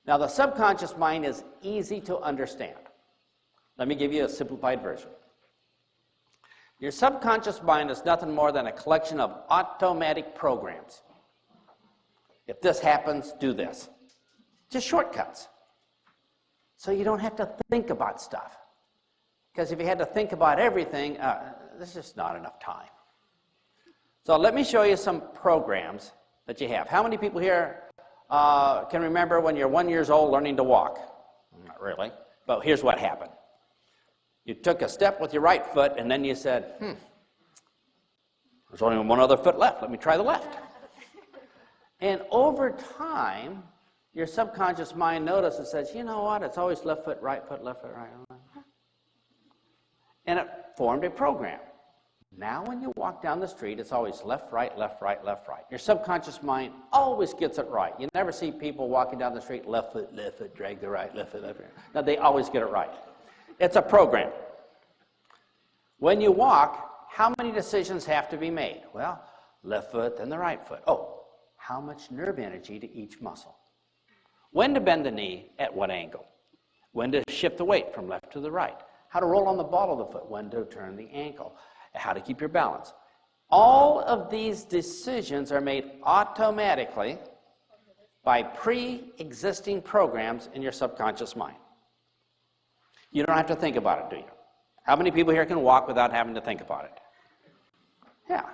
Now, the subconscious mind is easy to understand. Let me give you a simplified version. Your subconscious mind is nothing more than a collection of automatic programs. If this happens, do this. Just shortcuts. So you don't have to think about stuff. Because if you had to think about everything, there's just not enough time. So let me show you some programs that you have. How many people here can remember when you're 1 year old learning to walk? Not really. But here's what happened. You took a step with your right foot, and then you said, there's only one other foot left. Let me try the left. And over time, your subconscious mind notices and says, you know what? It's always left foot, right, left foot, right. And it formed a program. Now when you walk down the street, it's always left, right, left, right, left, right. Your subconscious mind always gets it right. You never see people walking down the street, left foot, drag the right, left foot, left foot. No, they always get it right. It's a program. When you walk, how many decisions have to be made? Well, left foot, then the right foot. Oh, how much nerve energy to each muscle? When to bend the knee, at what angle? When to shift the weight from left to the right? How to roll on the ball of the foot? When to turn the ankle? How to keep your balance? All of these decisions are made automatically by pre-existing programs in your subconscious mind. You don't have to think about it, do you? How many people here can walk without having to think about it? Yeah.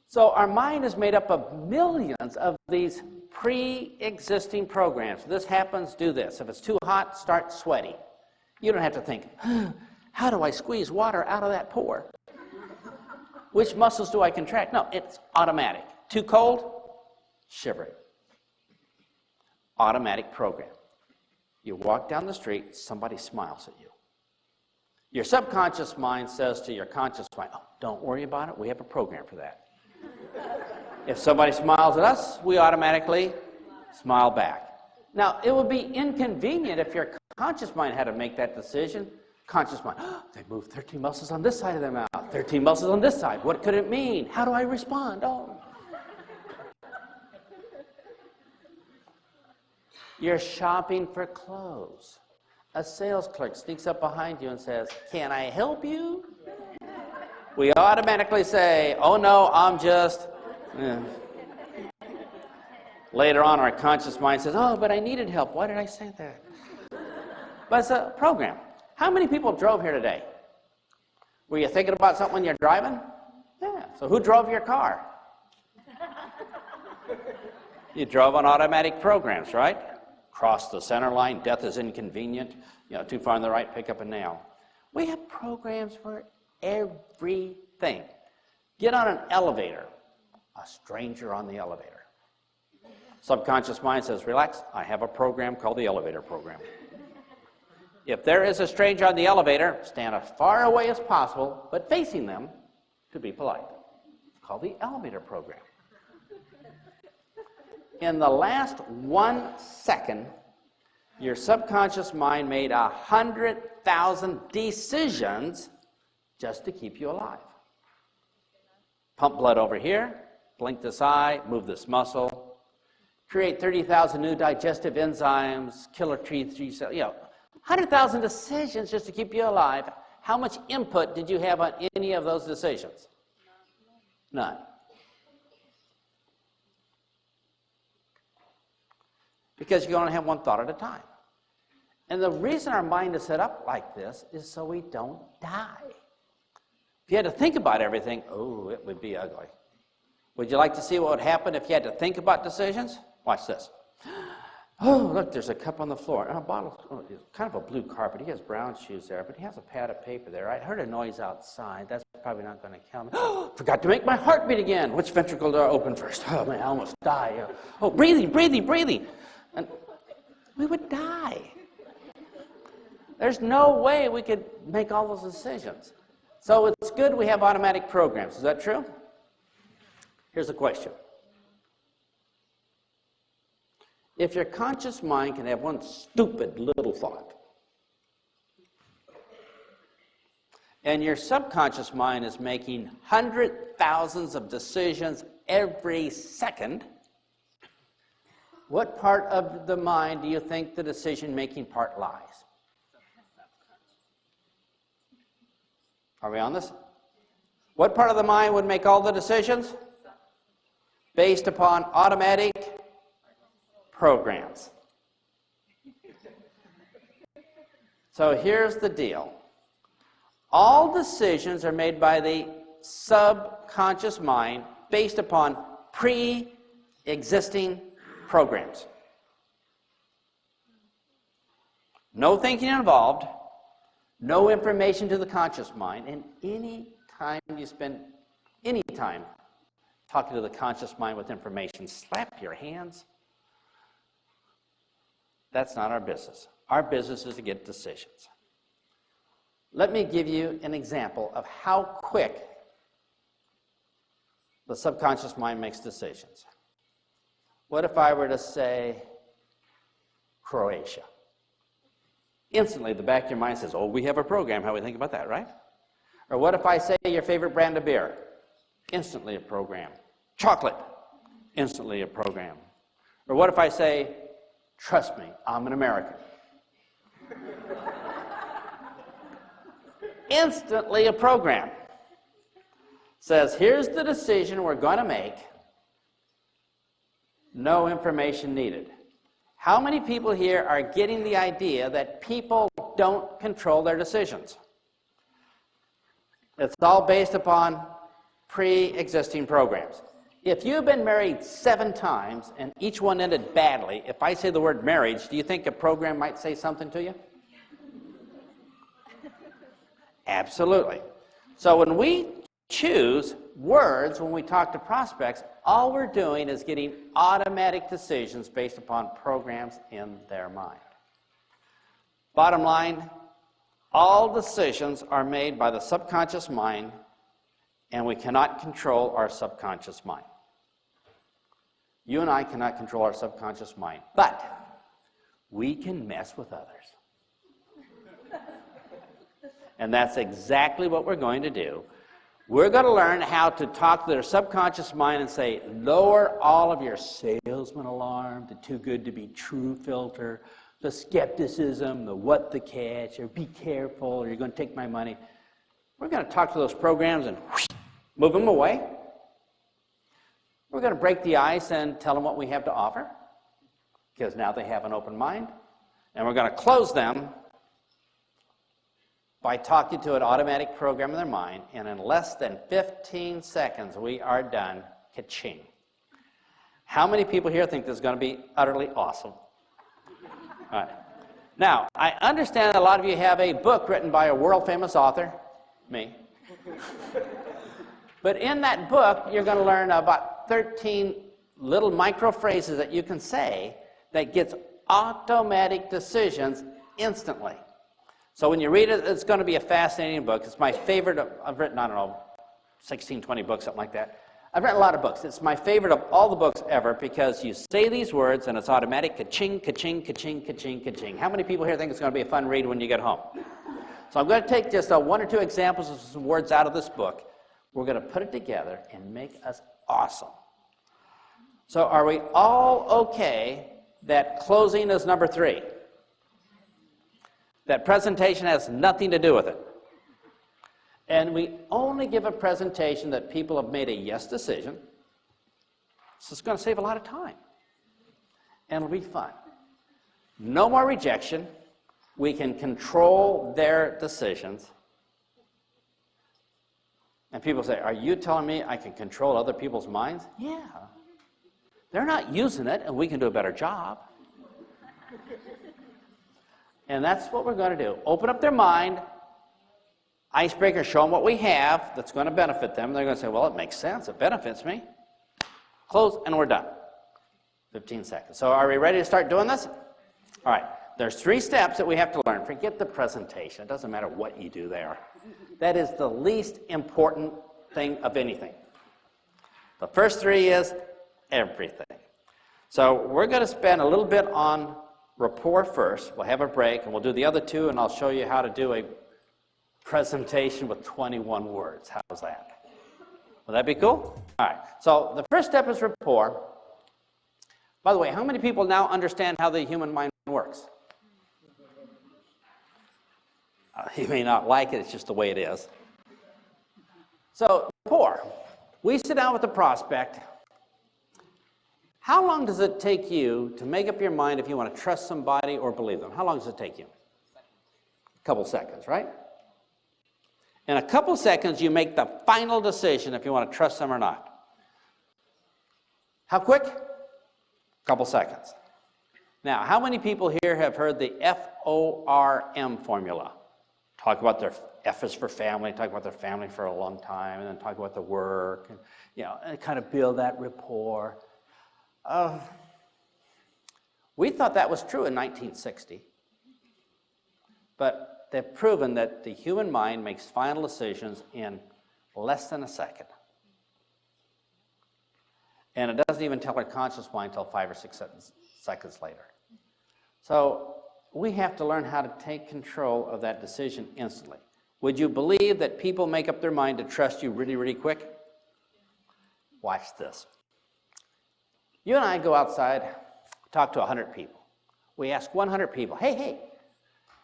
So our mind is made up of millions of these pre-existing programs. If this happens, do this. If it's too hot, start sweating. You don't have to think, how do I squeeze water out of that pore? Which muscles do I contract? No, it's automatic. Too cold? Shivering. Automatic program. You walk down the street, somebody smiles at you. Your subconscious mind says to your conscious mind, oh, don't worry about it, we have a program for that. If somebody smiles at us, we automatically smile back. Now, it would be inconvenient if your conscious mind had to make that decision. Conscious mind, oh, they moved 13 muscles on this side of their mouth, 13 muscles on this side. What could it mean? How do I respond? Oh. You're shopping for clothes. A sales clerk sneaks up behind you and says, can I help you? We automatically say, oh no, I'm just... Later on, our conscious mind says, oh, but I needed help. Why did I say that? But it's a program. How many people drove here today? Were you thinking about something when you're driving? Yeah. So who drove your car? You drove on automatic programs, right? Cross the center line, death is inconvenient, too far on the right, pick up a nail. We have programs for everything. Get on an elevator, a stranger on the elevator. Subconscious mind says, relax, I have a program called the elevator program. If there is a stranger on the elevator, stand as far away as possible, but facing them to be polite. It's called the elevator program. In the last 1 second, your subconscious mind made 100,000 decisions just to keep you alive. Pump blood over here, blink this eye, move this muscle, create 30,000 new digestive enzymes, killer T cells, 100,000 decisions just to keep you alive. How much input did you have on any of those decisions? None. Because you can only have one thought at a time. And the reason our mind is set up like this is so we don't die. If you had to think about everything, oh, it would be ugly. Would you like to see what would happen if you had to think about decisions? Watch this. Oh, look, there's a cup on the floor. And a bottle, it's kind of a blue carpet. He has brown shoes there, but he has a pad of paper there. I heard a noise outside. That's probably not going to kill me. Oh, forgot to make my heart beat again. Which ventricle do I open first? Oh, man, I almost die. Oh, breathing. And we would die. There's no way we could make all those decisions. So it's good we have automatic programs. Is that true? Here's a question. If your conscious mind can have one stupid little thought, and your subconscious mind is making thousands of decisions every second, what part of the mind do you think the decision-making part lies? Are we on this? What part of the mind would make all the decisions? Based upon automatic programs. So here's the deal. All decisions are made by the subconscious mind based upon pre-existing programs. No thinking involved, no information to the conscious mind, and any time you spend any time talking to the conscious mind with information, slap your hands. That's not our business. Our business is to get decisions. Let me give you an example of how quick the subconscious mind makes decisions. What if I were to say Croatia? Instantly, the back of your mind says, oh, we have a program, how we think about that, right? Or what if I say your favorite brand of beer? Instantly a program. Chocolate? Instantly a program. Or what if I say, trust me, I'm an American? Instantly a program. Says, here's the decision we're going to make. No information needed. How many people here are getting the idea that people don't control their decisions? It's all based upon pre-existing programs. If you've been married 7 times and each one ended badly, if I say the word marriage, do you think a program might say something to you? Absolutely. So when we choose words, when we talk to prospects, all we're doing is getting automatic decisions based upon programs in their mind. Bottom line, all decisions are made by the subconscious mind, and we cannot control our subconscious mind. You and I cannot control our subconscious mind, but we can mess with others. And that's exactly what we're going to do. We're going to learn how to talk to their subconscious mind and say, lower all of your salesman alarm, the too good to be true filter, the skepticism, the what the catch, or be careful, or you're going to take my money. We're going to talk to those programs and move them away. We're going to break the ice and tell them what we have to offer, because now they have an open mind. And we're going to close them by talking to an automatic program in their mind, and in less than 15 seconds, we are done. Ka-ching. How many people here think this is going to be utterly awesome? All right. Now, I understand that a lot of you have a book written by a world-famous author, me. But in that book, you're going to learn about 13 little micro phrases that you can say that gets automatic decisions instantly. So when you read it, it's going to be a fascinating book. It's my favorite. I've written, I don't know, 16, 20 books, something like that. I've written a lot of books. It's my favorite of all the books ever because you say these words and it's automatic. Ka-ching, ka-ching, ka-ching, ka-ching, ka-ching. How many people here think it's going to be a fun read when you get home? So I'm going to take just 1 or 2 examples of some words out of this book. We're going to put it together and make us awesome. So are we all okay that closing is number 3? That presentation has nothing to do with it. And we only give a presentation that people have made a yes decision. So it's going to save a lot of time. And it'll be fun. No more rejection. We can control their decisions. And people say, are you telling me I can control other people's minds? Yeah. They're not using it, and we can do a better job. And that's what we're going to do. Open up their mind, icebreaker, show them what we have that's going to benefit them. They're going to say, well, it makes sense. It benefits me. Close, and we're done. 15 seconds. So are we ready to start doing this? All right. There's 3 steps that we have to learn. Forget the presentation. It doesn't matter what you do there. That is the least important thing of anything. The first 3 is everything. So we're going to spend a little bit on rapport first. We'll have a break, and we'll do the other 2, and I'll show you how to do a presentation with 21 words. How's that? Will that be cool? All right. So the first step is rapport. By the way, how many people now understand how the human mind works? You may not like it. It's just the way it is. So, rapport. We sit down with the prospect. How long does it take you to make up your mind if you want to trust somebody or believe them? How long does it take you? A couple seconds, right? In a couple seconds, you make the final decision if you want to trust them or not. How quick? A couple seconds. Now, how many people here have heard the FORM formula? Talk about their F is for family, talk about their family for a long time, and then talk about the work, and, and kind of build that rapport. We thought that was true in 1960, but they've proven that the human mind makes final decisions in less than a second. And it doesn't even tell our conscious mind until 5 or 6 seconds later. So we have to learn how to take control of that decision instantly. Would you believe that people make up their mind to trust you really, really quick? Watch this. You and I go outside, talk to 100 people. We ask 100 people, hey,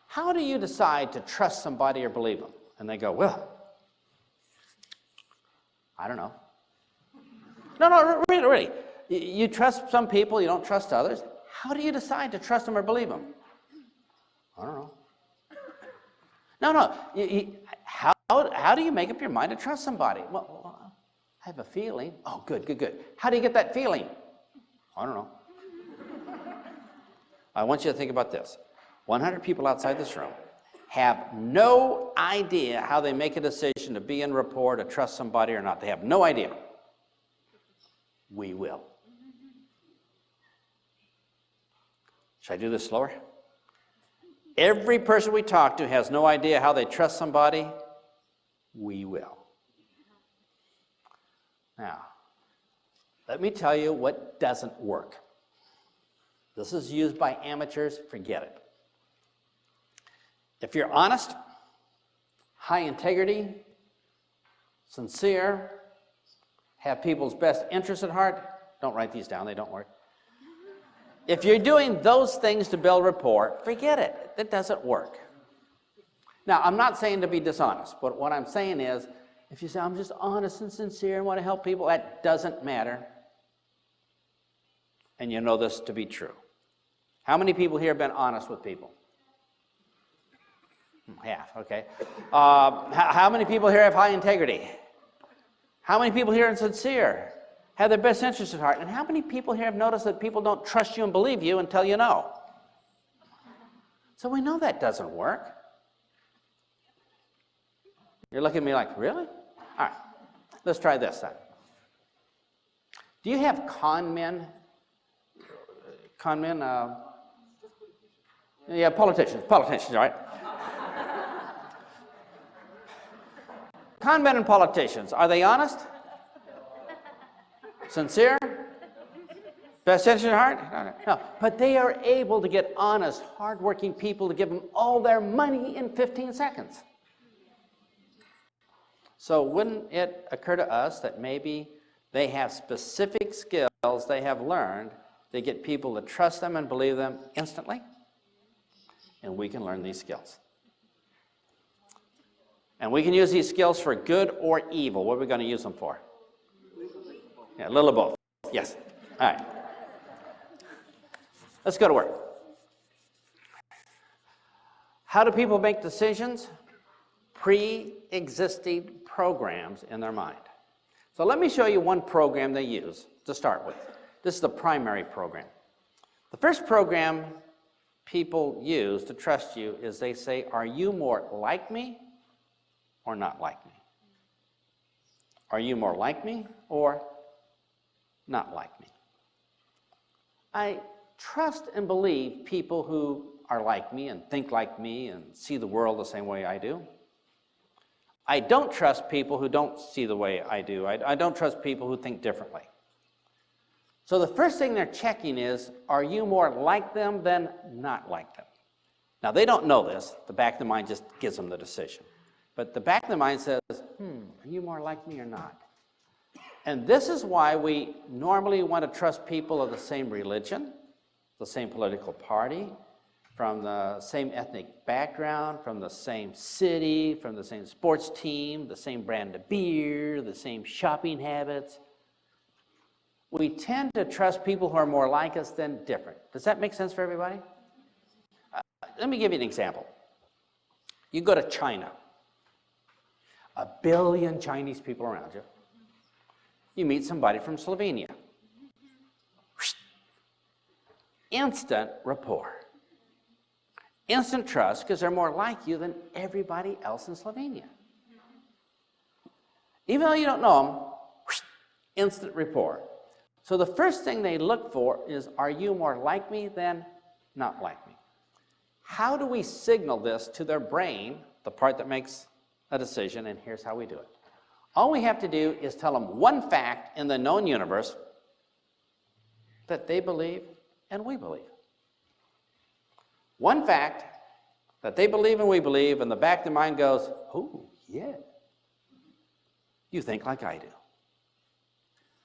how do you decide to trust somebody or believe them? And they go, well, I don't know. No, really. You trust some people, you don't trust others. How do you decide to trust them or believe them? I don't know. No. How do you make up your mind to trust somebody? Well, I have a feeling. Oh, good. How do you get that feeling? I don't know. I want you to think about this. 100 people outside this room have no idea how they make a decision to be in rapport, to trust somebody or not. They have no idea. We will. Should I do this slower? Every person we talk to has no idea how they trust somebody. We will. Now, let me tell you what doesn't work. This is used by amateurs, forget it. If you're honest, high integrity, sincere, have people's best interests at heart, don't write these down, they don't work. If you're doing those things to build rapport, forget it. It doesn't work. Now, I'm not saying to be dishonest, but what I'm saying is, if you say, I'm just honest and sincere and want to help people, that doesn't matter. And you know this to be true. How many people here have been honest with people? Half, okay. How many people here have high integrity? How many people here are sincere? Have their best interests at heart? And how many people here have noticed that people don't trust you and believe you until you know? So we know that doesn't work. You're looking at me like, really? All right, let's try this then. Do you have con men? Yeah, politicians, all right? Con men and politicians, are they honest? Sincere? Best interest at heart? No, but they are able to get honest, hardworking people to give them all their money in 15 seconds. So wouldn't it occur to us that maybe they have specific skills they have learned to get people to trust them and believe them instantly? And we can learn these skills. And we can use these skills for good or evil. What are we going to use them for? Yeah, a little of both. Yes. All right. Let's go to work. How do people make decisions? Pre-existing programs in their mind. So let me show you one program they use to start with. This is the primary program. The first program people use to trust you is they say, are you more like me or not like me? Are you more like me or not like me? I trust and believe people who are like me and think like me and see the world the same way I do. I don't trust people who don't see the way I do. I don't trust people who think differently. So the first thing they're checking is, are you more like them than not like them? Now, they don't know this. The back of the mind just gives them the decision. But the back of the mind says, are you more like me or not? And this is why we normally want to trust people of the same religion, the same political party, from the same ethnic background, from the same city, from the same sports team, the same brand of beer, the same shopping habits. We tend to trust people who are more like us than different. Does that make sense for everybody? Let me give you an example. You go to China, 1 billion Chinese people around you. You meet somebody from Slovenia. Instant rapport. Instant trust because they're more like you than everybody else in Slovenia. Even though you don't know them, instant rapport. So the first thing they look for is, are you more like me than not like me? How do we signal this to their brain, the part that makes a decision, and here's how we do it. All we have to do is tell them one fact in the known universe that they believe and we believe. One fact that they believe and we believe, and the back of their mind goes, oh, yeah. You think like I do.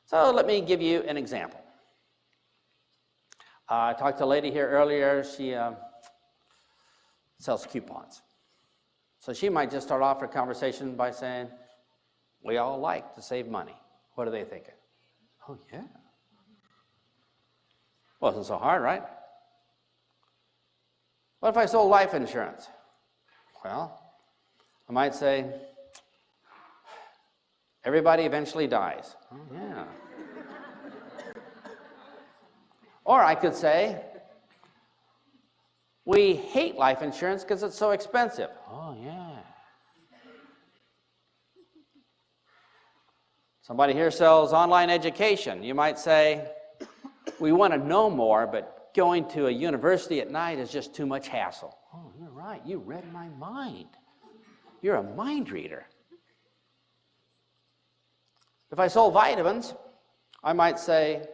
So let me give you an example. I talked to a lady here earlier. She sells coupons. So she might just start off her conversation by saying, we all like to save money. What are they thinking? Oh, yeah. Wasn't so hard, right? What if I sold life insurance? Well, I might say, everybody eventually dies. Oh, yeah. Or I could say, we hate life insurance because it's so expensive. Oh, yeah. Somebody here sells online education. You might say, we want to know more, but going to a university at night is just too much hassle. Oh, you're right. You read my mind. You're a mind reader. If I sold vitamins, I might say,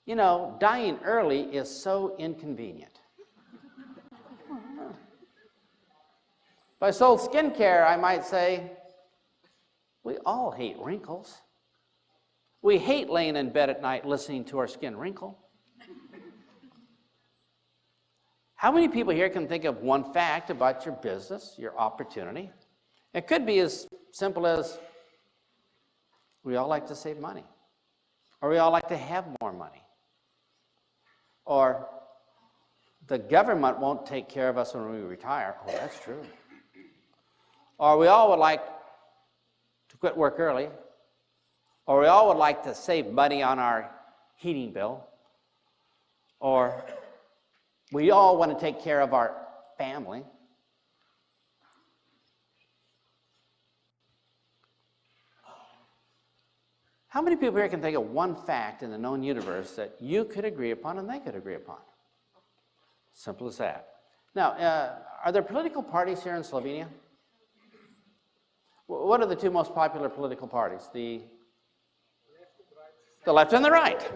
you know, dying early is so inconvenient. If I sold skincare, I might say, we all hate wrinkles. We hate laying in bed at night listening to our skin wrinkle. How many people here can think of one fact about your business, your opportunity? It could be as simple as, we all like to save money. Or we all like to have more money. Or the government won't take care of us when we retire. Oh, that's true. Or we all would like to quit work early. Or we all would like to save money on our heating bill. Or we all want to take care of our family. How many people here can think of one fact in the known universe that you could agree upon and they could agree upon? Simple as that. Now, are there political parties here in Slovenia? What are the two most popular political parties? The left and the right.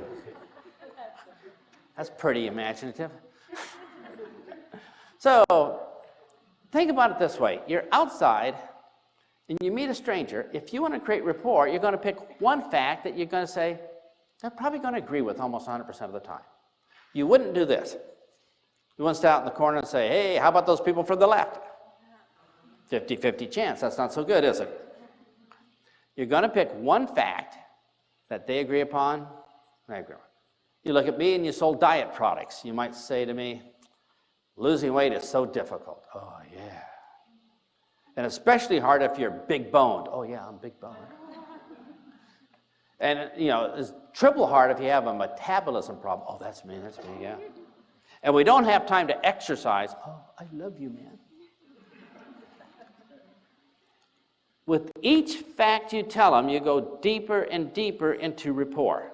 That's pretty imaginative. So, think about it this way. You're outside and you meet a stranger. If you want to create rapport, you're going to pick one fact that you're going to say, they're probably going to agree with almost 100% of the time. You wouldn't do this. You wouldn't stand out in the corner and say, hey, how about those people from the left? 50-50 chance. That's not so good, is it? You're going to pick one fact that they agree upon, and I agree on. You look at me and you sold diet products. You might say to me, losing weight is so difficult. Oh, yeah. And especially hard if you're big boned. Oh, yeah, I'm big boned. And, you know, it's triple hard if you have a metabolism problem. Oh, that's me, yeah. And we don't have time to exercise. Oh, I love you, man. With each fact you tell them, you go deeper and deeper into rapport.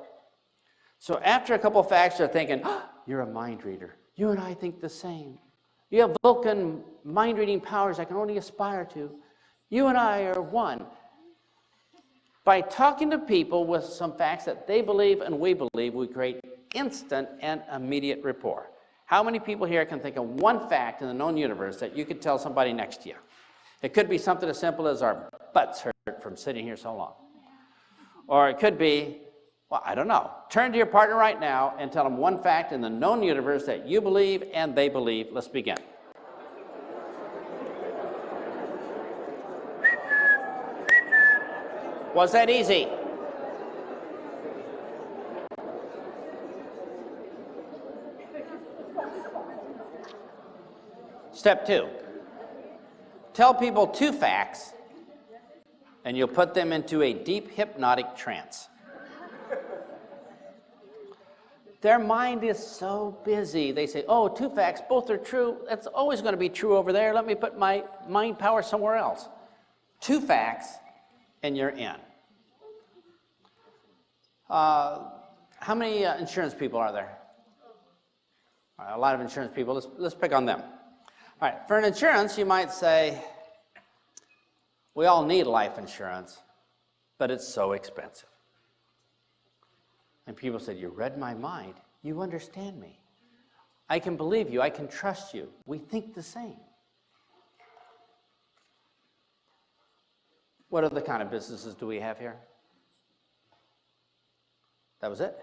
So after a couple of facts, they're thinking, oh, you're a mind reader. You and I think the same. You have Vulcan mind-reading powers I can only aspire to. You and I are one. By talking to people with some facts that they believe and we believe, we create instant and immediate rapport. How many people here can think of one fact in the known universe that you could tell somebody next to you? It could be something as simple as our butts hurt from sitting here so long. Or it could be, Well, I don't know. Turn to your partner right now and tell them one fact in the known universe that you believe and they believe. Let's begin. Was that easy? Step 2. Tell people 2 facts, and you'll put them into a deep hypnotic trance. Their mind is so busy. They say, oh, 2 facts, both are true. That's always going to be true over there. Let me put my mind power somewhere else. 2 facts, and you're in. How many insurance people are there? All right, a lot of insurance people. Let's pick on them. All right, for an insurance, you might say, we all need life insurance, but it's so expensive. And people said, you read my mind. You understand me. I can believe you. I can trust you. We think the same. What other kind of businesses do we have here? That was it?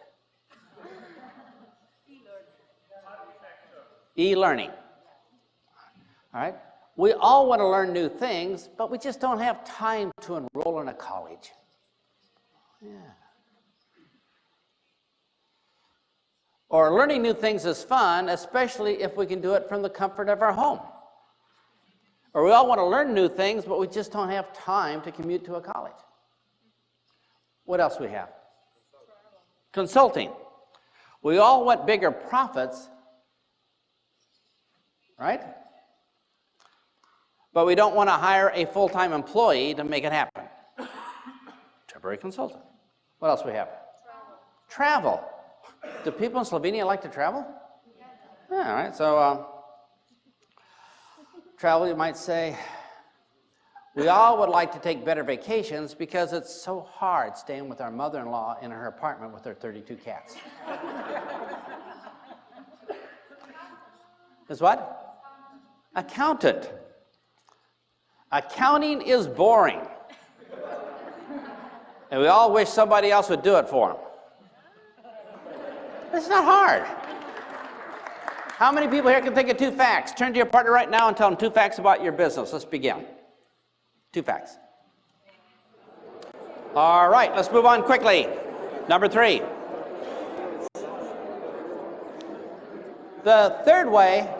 E-learning. All right? We all want to learn new things, but we just don't have time to enroll in a college. Yeah. Or learning new things is fun, especially if we can do it from the comfort of our home. Or we all want to learn new things, but we just don't have time to commute to a college. What else we have? Consulting. We all want bigger profits, right? But we don't want to hire a full-time employee to make it happen. Temporary consultant. What else we have? Travel. Do people in Slovenia like to travel? Yeah, all right, so travel, you might say, we all would like to take better vacations because it's so hard staying with our mother-in-law in her apartment with her 32 cats. Is what? Accountant. Accounting is boring. And we all wish somebody else would do it for them. It's not hard. How many people here can think of 2 facts? Turn to your partner right now and tell them 2 facts about your business. Let's begin. 2 facts. All right, let's move on quickly. Number 3. The third way,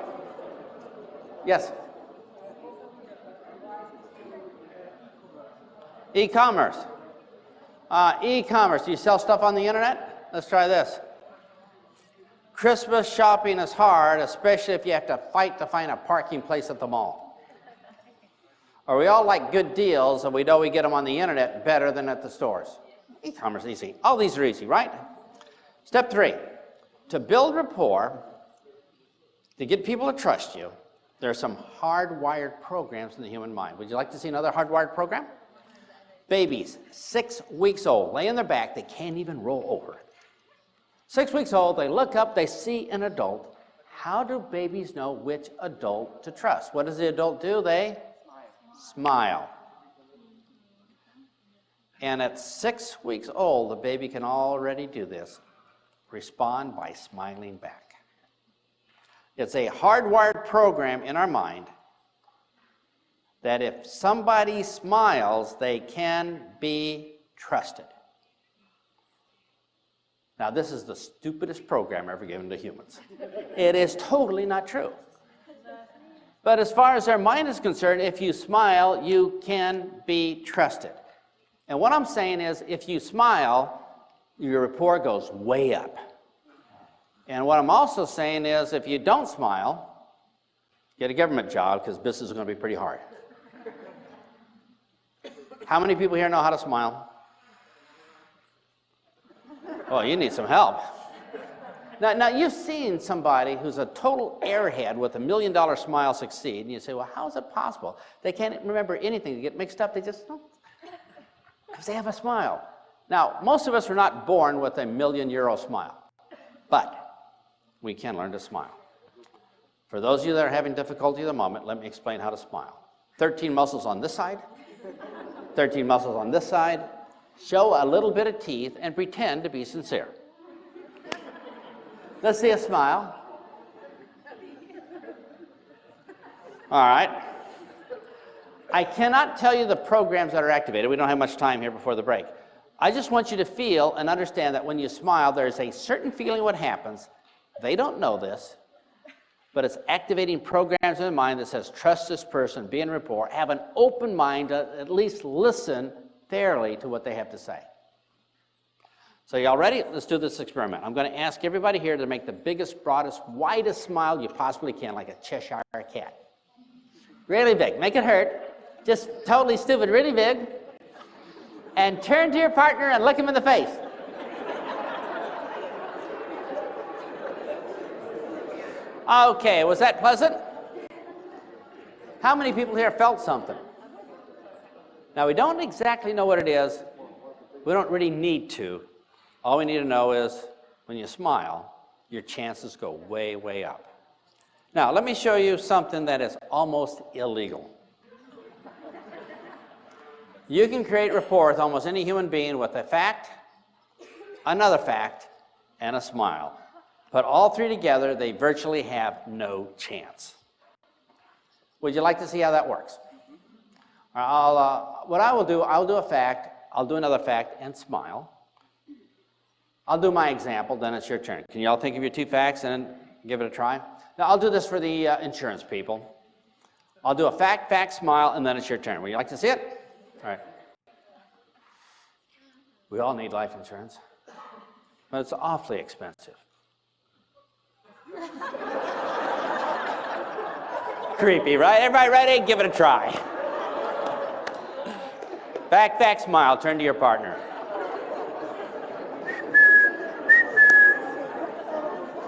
yes? E-commerce. E-commerce, do you sell stuff on the internet? Let's try this. Christmas shopping is hard, especially if you have to fight to find a parking place at the mall. Or we all like good deals, and we know we get them on the internet better than at the stores. E-commerce is easy. All these are easy, right? Step 3, to build rapport, to get people to trust you, there are some hardwired programs in the human mind. Would you like to see another hardwired program? Babies, 6 weeks old, lay on their back, they can't even roll over. 6 weeks old, they look up, they see an adult. How do babies know which adult to trust? What does the adult do? They smile. And at 6 weeks old, the baby can already do this. Respond by smiling back. It's a hardwired program in our mind that if somebody smiles, they can be trusted. Now, this is the stupidest program ever given to humans. It is totally not true. But as far as our mind is concerned, if you smile, you can be trusted. And what I'm saying is, if you smile, your rapport goes way up. And what I'm also saying is, if you don't smile, get a government job, because business is going to be pretty hard. How many people here know how to smile? Well, you need some help. Now, you've seen somebody who's a total airhead with $1 million smile succeed, and you say, well, how is it possible? They can't remember anything. They get mixed up. They just don't, because they have a smile. Now, most of us are not born with a €1 million smile, but we can learn to smile. For those of you that are having difficulty at the moment, let me explain how to smile. 13 muscles on this side, 13 muscles on this side, show a little bit of teeth, and pretend to be sincere. Let's see a smile. All right. I cannot tell you the programs that are activated. We don't have much time here before the break. I just want you to feel and understand that when you smile, there's a certain feeling what happens. They don't know this, but it's activating programs in the mind that says, trust this person, be in rapport, have an open mind to at least listen fairly to what they have to say. So y'all ready? Let's do this experiment. I'm going to ask everybody here to make the biggest, broadest, widest smile you possibly can, like a Cheshire cat. Really big. Make it hurt. Just totally stupid, really big. And turn to your partner and look him in the face. Okay, was that pleasant? How many people here felt something? Now, we don't exactly know what it is. We don't really need to. All we need to know is when you smile, your chances go way, way up. Now, let me show you something that is almost illegal. You can create rapport with almost any human being with a fact, another fact, and a smile. Put all three together, they virtually have no chance. Would you like to see how that works? What I will do, I'll do a fact, I'll do another fact, and smile. I'll do my example, then it's your turn. Can you all think of your two facts and give it a try? Now, I'll do this for the insurance people. I'll do a fact, fact, smile, and then it's your turn. Would you like to see it? All right. We all need life insurance, but it's awfully expensive. Creepy, right? Everybody ready? Give it a try. Fact, fact, smile. Turn to your partner.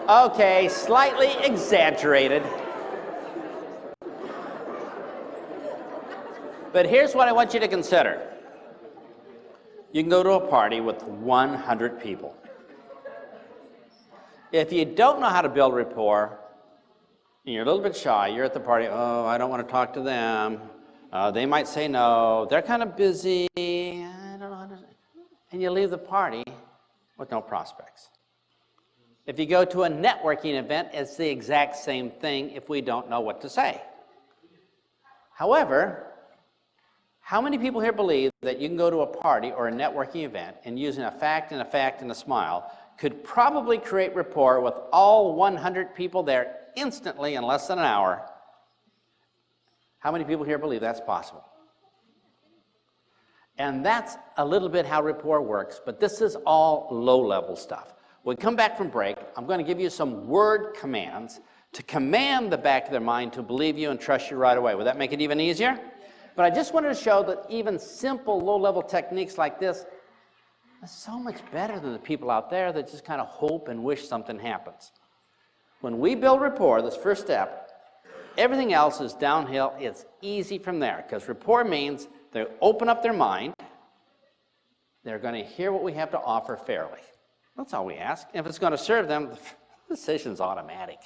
Okay, slightly exaggerated. But here's what I want you to consider. You can go to a party with 100 people. If you don't know how to build rapport, and you're a little bit shy, you're at the party, oh, I don't want to talk to them. They might say no. They're kind of busy. I don't know how to... And you leave the party with no prospects. If you go to a networking event, it's the exact same thing if we don't know what to say. However, how many people here believe that you can go to a party or a networking event and using a fact and a fact and a smile could probably create rapport with all 100 people there instantly in less than an hour? How many people here believe that's possible? And that's a little bit how rapport works, but this is all low-level stuff. When we come back from break, I'm going to give you some word commands to command the back of their mind to believe you and trust you right away. Would that make it even easier? But I just wanted to show that even simple low-level techniques like this are so much better than the people out there that just kind of hope and wish something happens. When we build rapport, this first step, everything else is downhill. It's easy from there, because rapport means they open up their mind. They're going to hear what we have to offer fairly. That's all we ask. If it's going to serve them, the decision's automatic.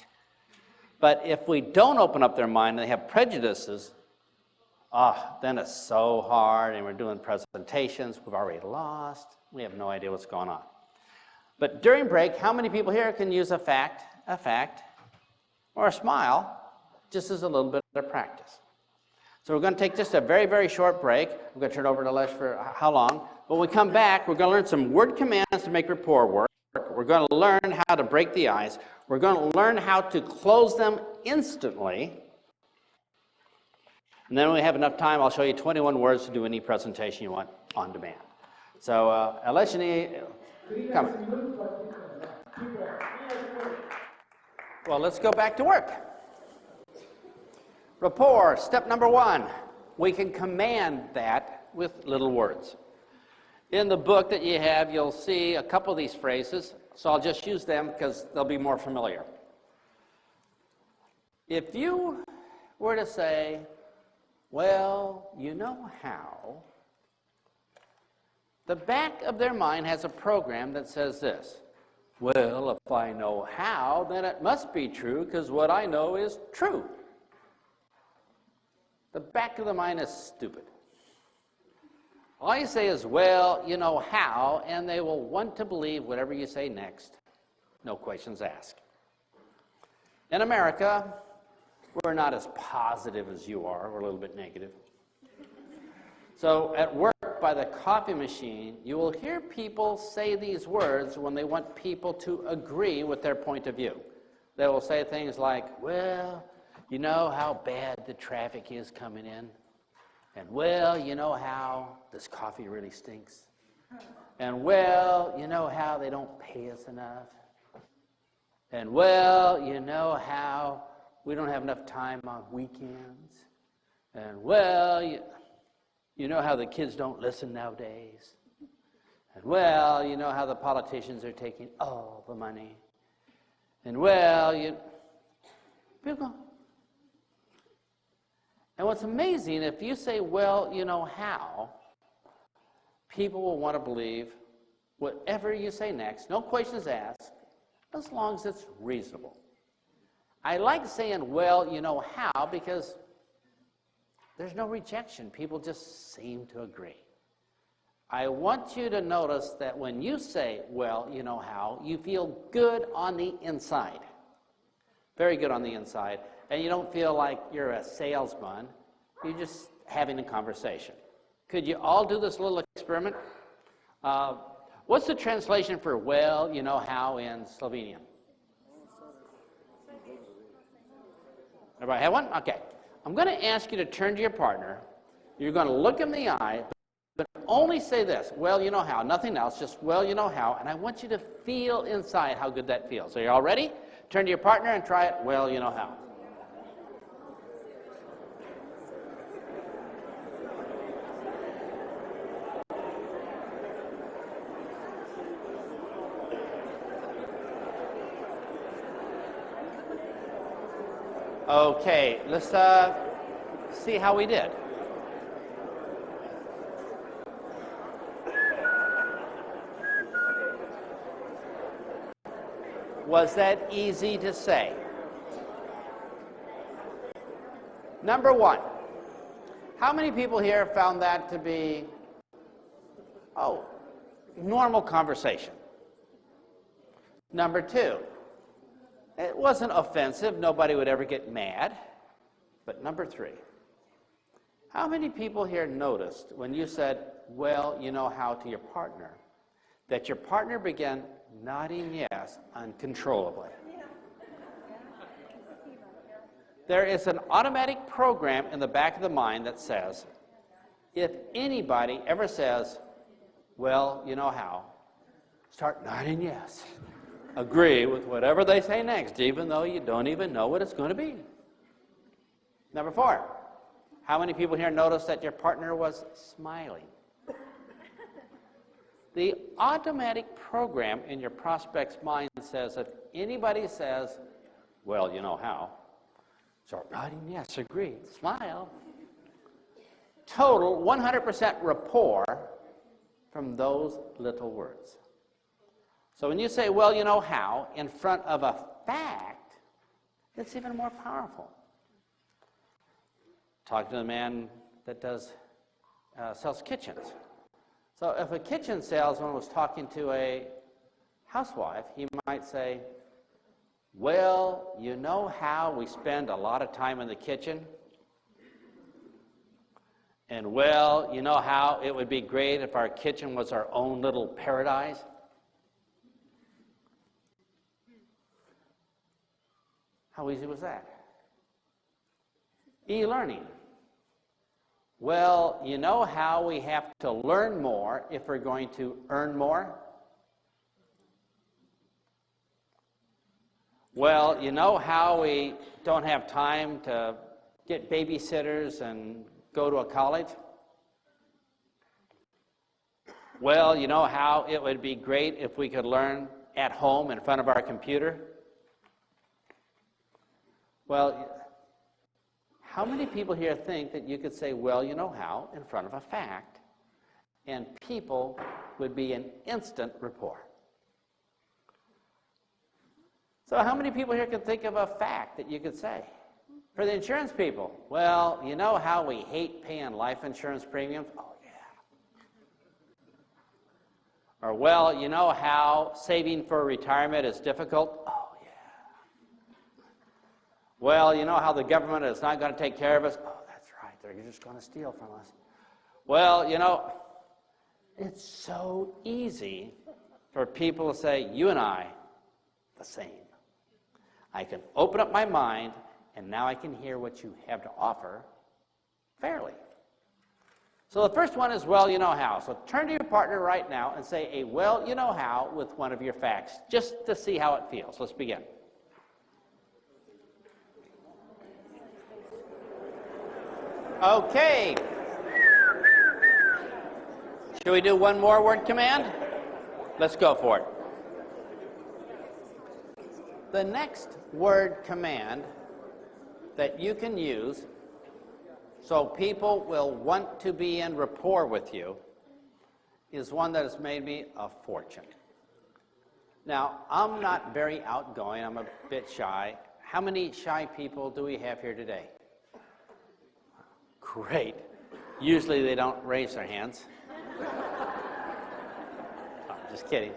But if we don't open up their mind and they have prejudices, then it's so hard, and we're doing presentations. We've already lost. We have no idea what's going on. But during break, how many people here can use a fact, or a smile, just as a little bit of practice? So we're going to take just a very, very short break. We're going to turn it over to Les for how long. When we come back, we're going to learn some word commands to make rapport work. We're going to learn how to break the ice. We're going to learn how to close them instantly. And then when we have enough time, I'll show you 21 words to do any presentation you want on demand. So, unless you need... Come. Well, let's go back to work. Rapport, step number one. We can command that with little words. In the book that you have, you'll see a couple of these phrases, so I'll just use them because they'll be more familiar. If you were to say, well, you know how, the back of their mind has a program that says this. Well, if I know how, then it must be true because what I know is true. The back of the mind is stupid. All you say is, well, you know how, and they will want to believe whatever you say next. No questions asked. In America, we're not as positive as you are. We're a little bit negative. So at work by the coffee machine, you will hear people say these words when they want people to agree with their point of view. They will say things like, well, you know how bad the traffic is coming in? And, well, you know how this coffee really stinks? And, well, you know how they don't pay us enough? And, well, you know how we don't have enough time on weekends? And, well, you know how the kids don't listen nowadays? And, well, you know how the politicians are taking all the money? And, well, people go. And what's amazing, if you say, well, you know how, people will want to believe whatever you say next, no questions asked, as long as it's reasonable. I like saying, well, you know how, because there's no rejection. People just seem to agree. I want you to notice that when you say, well, you know how, you feel good on the inside. Very good on the inside. And you don't feel like you're a salesman. You're just having a conversation. Could you all do this little experiment? What's the translation for well, you know how in Slovenian? Everybody have one? Okay. I'm going to ask you to turn to your partner. You're going to look him in the eye, but only say this, well, you know how, nothing else, just well, you know how, and I want you to feel inside how good that feels. Are you all ready? Turn to your partner and try it, well, you know how. Okay, let's see how we did. Was that easy to say? Number one, how many people here found that to be, normal conversation? Number two, it wasn't offensive. Nobody would ever get mad. But number three, how many people here noticed when you said, well, you know how to your partner, that your partner began nodding yes uncontrollably? There is an automatic program in the back of the mind that says, if anybody ever says, well, you know how, start nodding yes. Agree with whatever they say next, even though you don't even know what it's going to be. Number four, how many people here noticed that your partner was smiling? The automatic program in your prospect's mind says if anybody says, well, you know how, start nodding yes, agree, smile. Total 100% rapport from those little words. So when you say, well, you know how, in front of a fact, it's even more powerful. Talk to the man that sells kitchens. So if a kitchen salesman was talking to a housewife, he might say, well, you know how we spend a lot of time in the kitchen? And well, you know how it would be great if our kitchen was our own little paradise? How easy was that? E-learning. Well, you know how we have to learn more if we're going to earn more? Well, you know how we don't have time to get babysitters and go to a college? Well, you know how it would be great if we could learn at home in front of our computer? Well, how many people here think that you could say, well, you know how, in front of a fact, and people would be in instant rapport? So how many people here could think of a fact that you could say? For the insurance people, well, you know how we hate paying life insurance premiums? Oh, yeah. Or, well, you know how saving for retirement is difficult? Oh, yeah. Well, you know how the government is not going to take care of us? Oh, that's right. They're just going to steal from us. Well, you know, it's so easy for people to say, you and I, the same. I can open up my mind, and now I can hear what you have to offer fairly. So the first one is, well, you know how. So turn to your partner right now and say a well, you know how with one of your facts, just to see how it feels. Let's begin. Okay. Should we do one more word command? Let's go for it. The next word command that you can use so people will want to be in rapport with you is one that has made me a fortune. Now, I'm not very outgoing. I'm a bit shy. How many shy people do we have here today? Great. Usually they don't raise their hands. Oh, just kidding.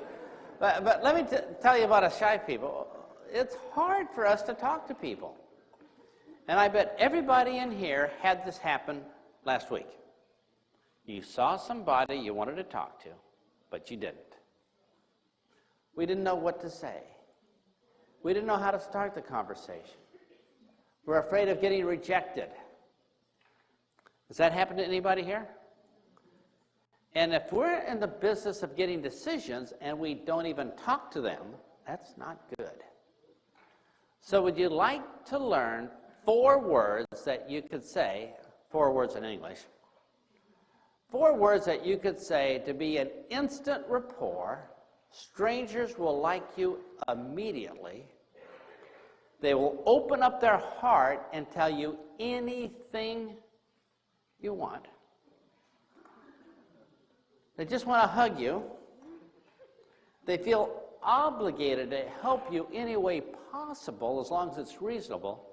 But let me tell you about us shy people. It's hard for us to talk to people. And I bet everybody in here had this happen last week. You saw somebody you wanted to talk to, but you didn't. We didn't know what to say. We didn't know how to start the conversation. We're afraid of getting rejected. Does that happen to anybody here? And if we're in the business of getting decisions and we don't even talk to them, that's not good. So would you like to learn 4 words that you could say, 4 words in English, 4 words that you could say to be an instant rapport? Strangers will like you immediately. They will open up their heart and tell you anything you want. They just want to hug you. They feel obligated to help you any way possible as long as it's reasonable.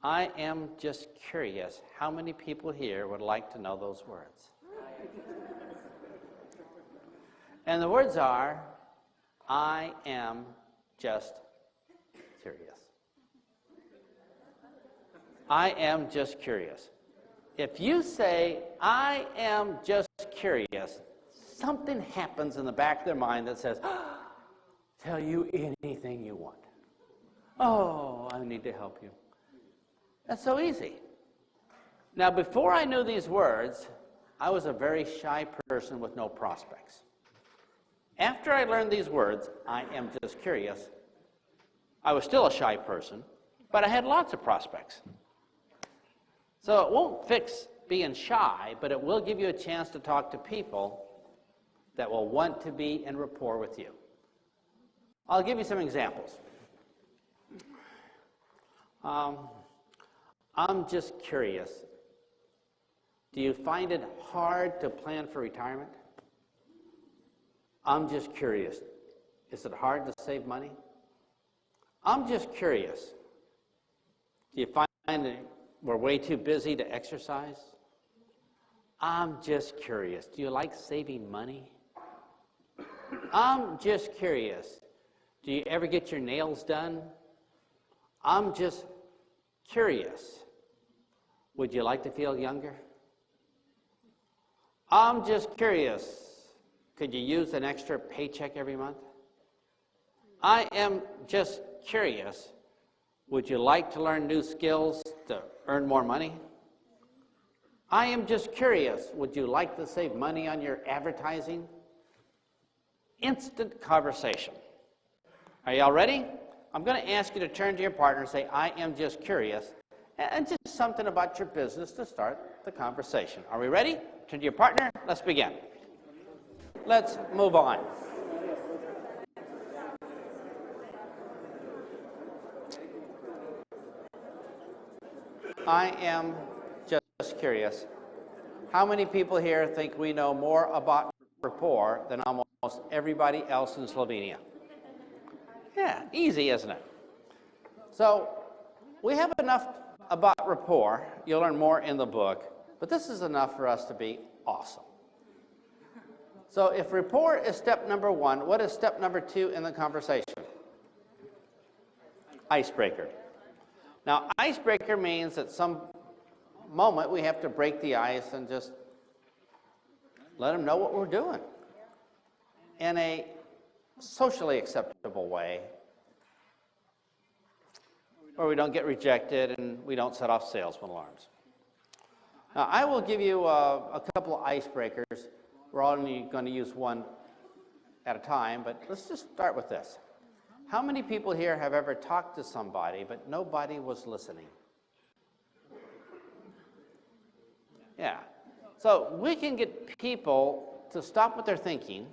I am just curious how many people here would like to know those words. And the words are, I am just curious. I am just curious. If you say, I am just curious, something happens in the back of their mind that says, tell you anything you want. Oh, I need to help you. That's so easy. Now, before I knew these words, I was a very shy person with no prospects. After I learned these words, I am just curious, I was still a shy person, but I had lots of prospects. So it won't fix being shy, but it will give you a chance to talk to people that will want to be in rapport with you. I'll give you some examples. I'm just curious. Do you find it hard to plan for retirement? I'm just curious. Is it hard to save money? I'm just curious. Do you find that we're way too busy to exercise? I'm just curious. Do you like saving money? I'm just curious. Do you ever get your nails done? I'm just curious. Would you like to feel younger? I'm just curious. Could you use an extra paycheck every month? I am just curious. Would you like to learn new skills to earn more money? I am just curious. Would you like to save money on your advertising? Instant conversation. Are y'all ready? I'm going to ask you to turn to your partner and say, I am just curious, and just something about your business to start the conversation. Are we ready? Turn to your partner. Let's begin. Let's move on. I am just curious. How many people here think we know more about rapport than almost everybody else in Slovenia? Yeah, easy, isn't it? So we have enough about rapport. You'll learn more in the book, but this is enough for us to be awesome. So if rapport is step number 1, what is step number 2 in the conversation? Icebreaker. Now, icebreaker means at some moment we have to break the ice and just let them know what we're doing in a socially acceptable way where we don't get rejected and we don't set off salesman alarms. Now, I will give you a couple of icebreakers. We're only going to use one at a time, but let's just start with this. How many people here have ever talked to somebody, but nobody was listening? Yeah. So we can get people to stop what they're thinking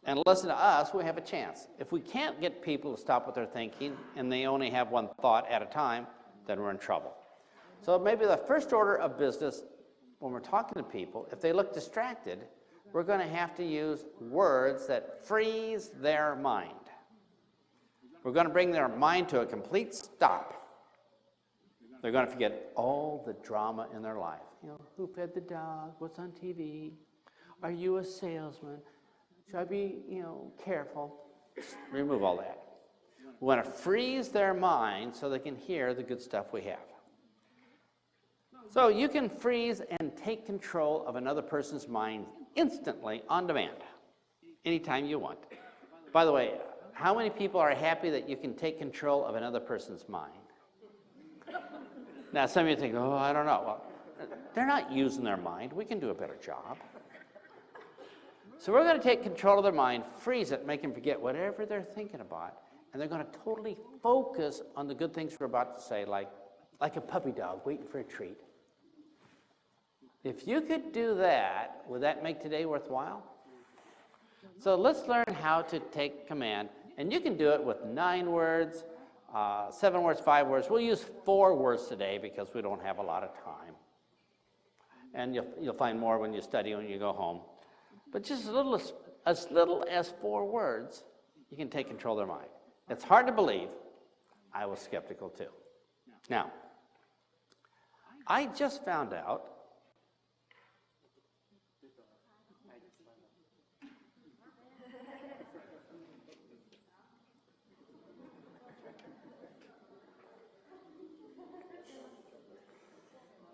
and listen to us, we have a chance. If we can't get people to stop what they're thinking and they only have one thought at a time, then we're in trouble. So maybe the first order of business when we're talking to people, if they look distracted, we're going to have to use words that freeze their mind. We're going to bring their mind to a complete stop. They're going to forget all the drama in their life. You know, who fed the dog? What's on TV? Are you a salesman? Should I be, careful? Just remove all that. We want to freeze their mind so they can hear the good stuff we have. So you can freeze and take control of another person's mind instantly, on demand, anytime you want. By the way, how many people are happy that you can take control of another person's mind? Now, some of you think, oh, I don't know. Well, they're not using their mind. We can do a better job. So we're going to take control of their mind, freeze it, make them forget whatever they're thinking about, and they're going to totally focus on the good things we're about to say, like a puppy dog waiting for a treat. If you could do that, would that make today worthwhile? So let's learn how to take command, and you can do it with 9 words, 7 words, 5 words. We'll use 4 words today because we don't have a lot of time. And you'll find more when you study when you go home. But just as little as 4 words, you can take control of their mind. It's hard to believe. I was skeptical too. Now, I just found out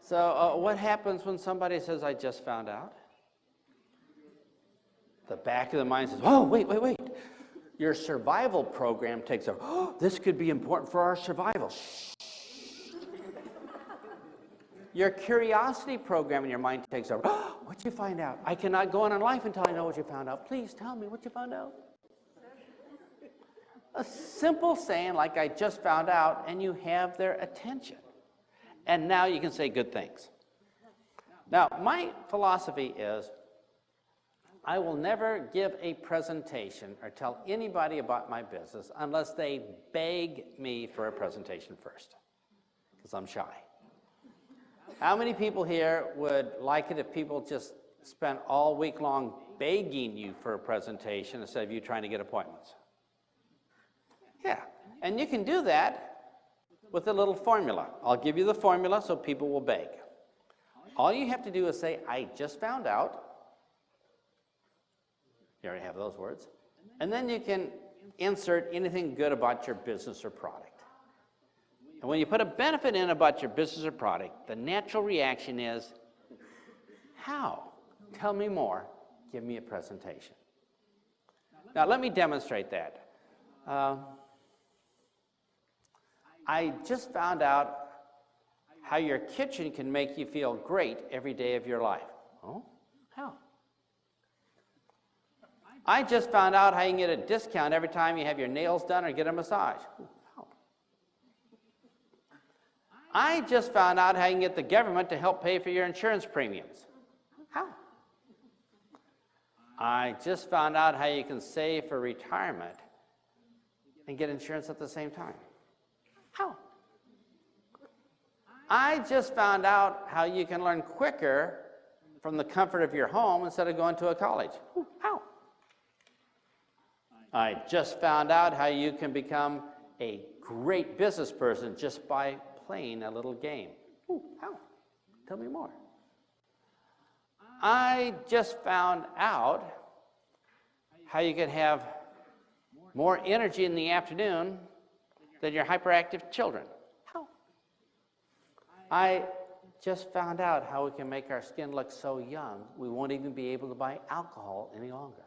So what happens when somebody says, I just found out? The back of the mind says, oh, wait. Your survival program takes over. Oh, this could be important for our survival. Your curiosity program in your mind takes over. Oh, what'd you find out? I cannot go on in life until I know what you found out. Please tell me what you found out. A simple saying like, I just found out, and you have their attention. And now you can say good things. Now, my philosophy is I will never give a presentation or tell anybody about my business unless they beg me for a presentation first, because I'm shy. How many people here would like it if people just spent all week long begging you for a presentation instead of you trying to get appointments? Yeah, and you can do that with a little formula. I'll give you the formula so people will beg. All you have to do is say, I just found out. You already have those words. And then you can insert anything good about your business or product. And when you put a benefit in about your business or product, the natural reaction is, how? Tell me more. Give me a presentation. Now, let me demonstrate that. I just found out how your kitchen can make you feel great every day of your life. Oh, how? I just found out how you can get a discount every time you have your nails done or get a massage. How? I just found out how you can get the government to help pay for your insurance premiums. How? I just found out how you can save for retirement and get insurance at the same time. How? I just found out how you can learn quicker from the comfort of your home instead of going to a college. How? I just found out how you can become a great business person just by playing a little game. How? Tell me more. I just found out how you can have more energy in the afternoon than your hyperactive children. How? I just found out how we can make our skin look so young, we won't even be able to buy alcohol any longer.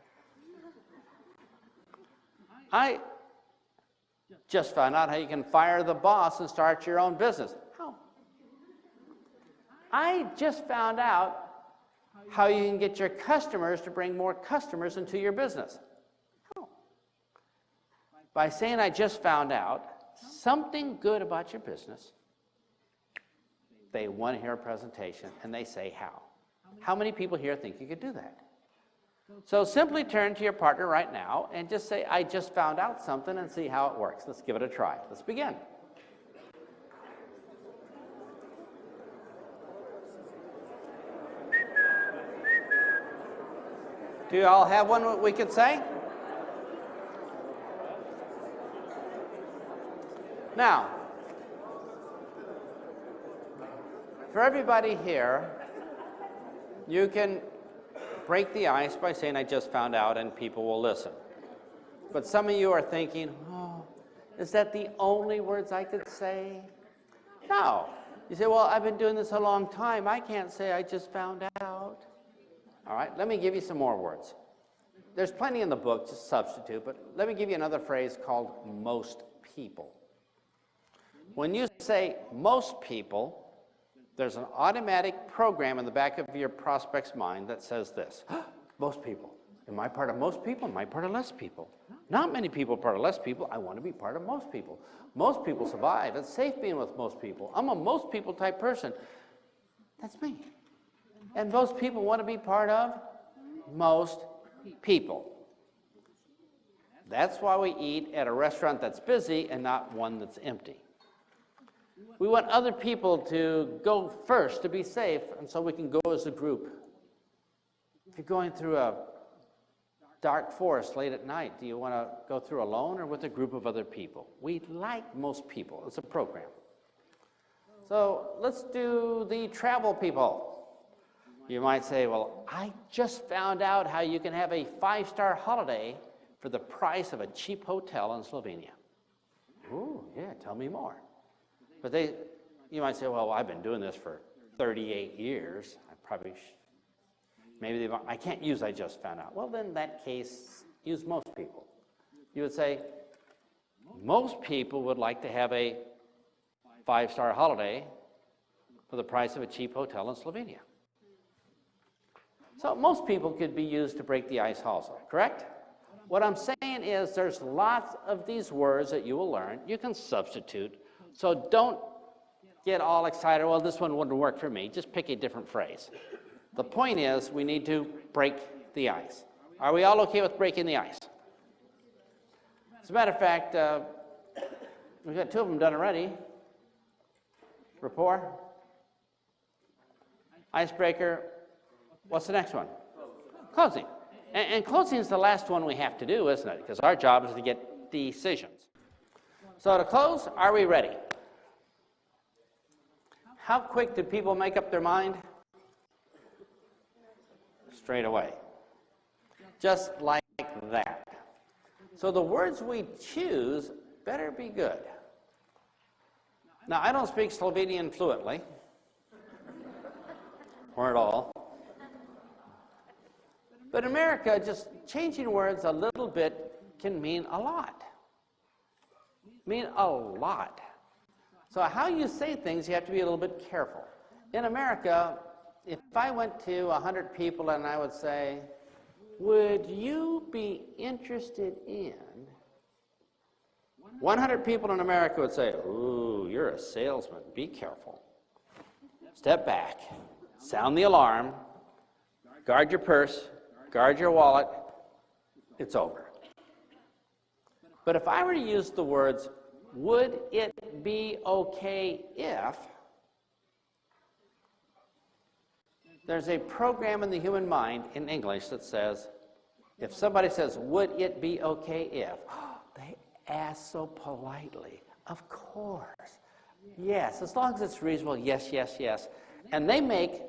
I just found out how you can fire the boss and start your own business. How? I just found out how you can get your customers to bring more customers into your business. How? By saying I just found out something good about your business, they want to hear a presentation and they say how. How many people here think you could do that? So simply turn to your partner right now and just say, I just found out something, and see how it works. Let's give it a try. Let's begin. Do you all have one we could say? Now, for everybody here, you can break the ice by saying, I just found out, and people will listen. But some of you are thinking, oh, is that the only words I could say? No. You say, well, I've been doing this a long time. I can't say I just found out. All right, let me give you some more words. There's plenty in the book, just substitute, but let me give you another phrase called most people. When you say most people, there's an automatic program in the back of your prospect's mind that says this: most people. Am I part of most people? Am I part of less people? Not many people are part of less people. I want to be part of most people. Most people survive. It's safe being with most people. I'm a most people type person. That's me. And most people want to be part of most people. That's why we eat at a restaurant that's busy and not one that's empty. We want other people to go first to be safe, and so we can go as a group. If you're going through a dark forest late at night, do you want to go through alone or with a group of other people? We like most people. It's a program. So let's do the travel people. You might say, well, I just found out how you can have a 5-star holiday for the price of a cheap hotel in Slovenia. Ooh, yeah, tell me more. But you might say, well, I've been doing this for 38 years. I probably maybe I can't use I just found out. Well, then in that case, use most people. You would say, most people would like to have a 5-star holiday for the price of a cheap hotel in Slovenia. So most people could be used to break the ice also, correct? What I'm saying is there's lots of these words that you will learn. You can substitute. So don't get all excited, well, this one wouldn't work for me. Just pick a different phrase. The point is we need to break the ice. Are we all okay with breaking the ice? As a matter of fact, we've got 2 of them done already. Rapport, icebreaker. What's the next one? Closing. And closing is the last one we have to do, isn't it? Because our job is to get decisions. So to close, are we ready? How quick did people make up their mind? Straight away. Just like that. So the words we choose better be good. Now, I don't speak Slovenian fluently, or at all. But in America, just changing words a little bit can mean a lot. Mean a lot. So how you say things, you have to be a little bit careful. In America, if I went to 100 people and I would say, would you be interested in? 100 people in America would say, ooh, you're a salesman, be careful. Step back, sound the alarm, guard your purse, guard your wallet, it's over. But if I were to use the words, would it be okay if, there's a program in the human mind in English that says, if somebody says, would it be okay if, they ask so politely, of course, yes, as long as it's reasonable, yes, yes, yes. And they make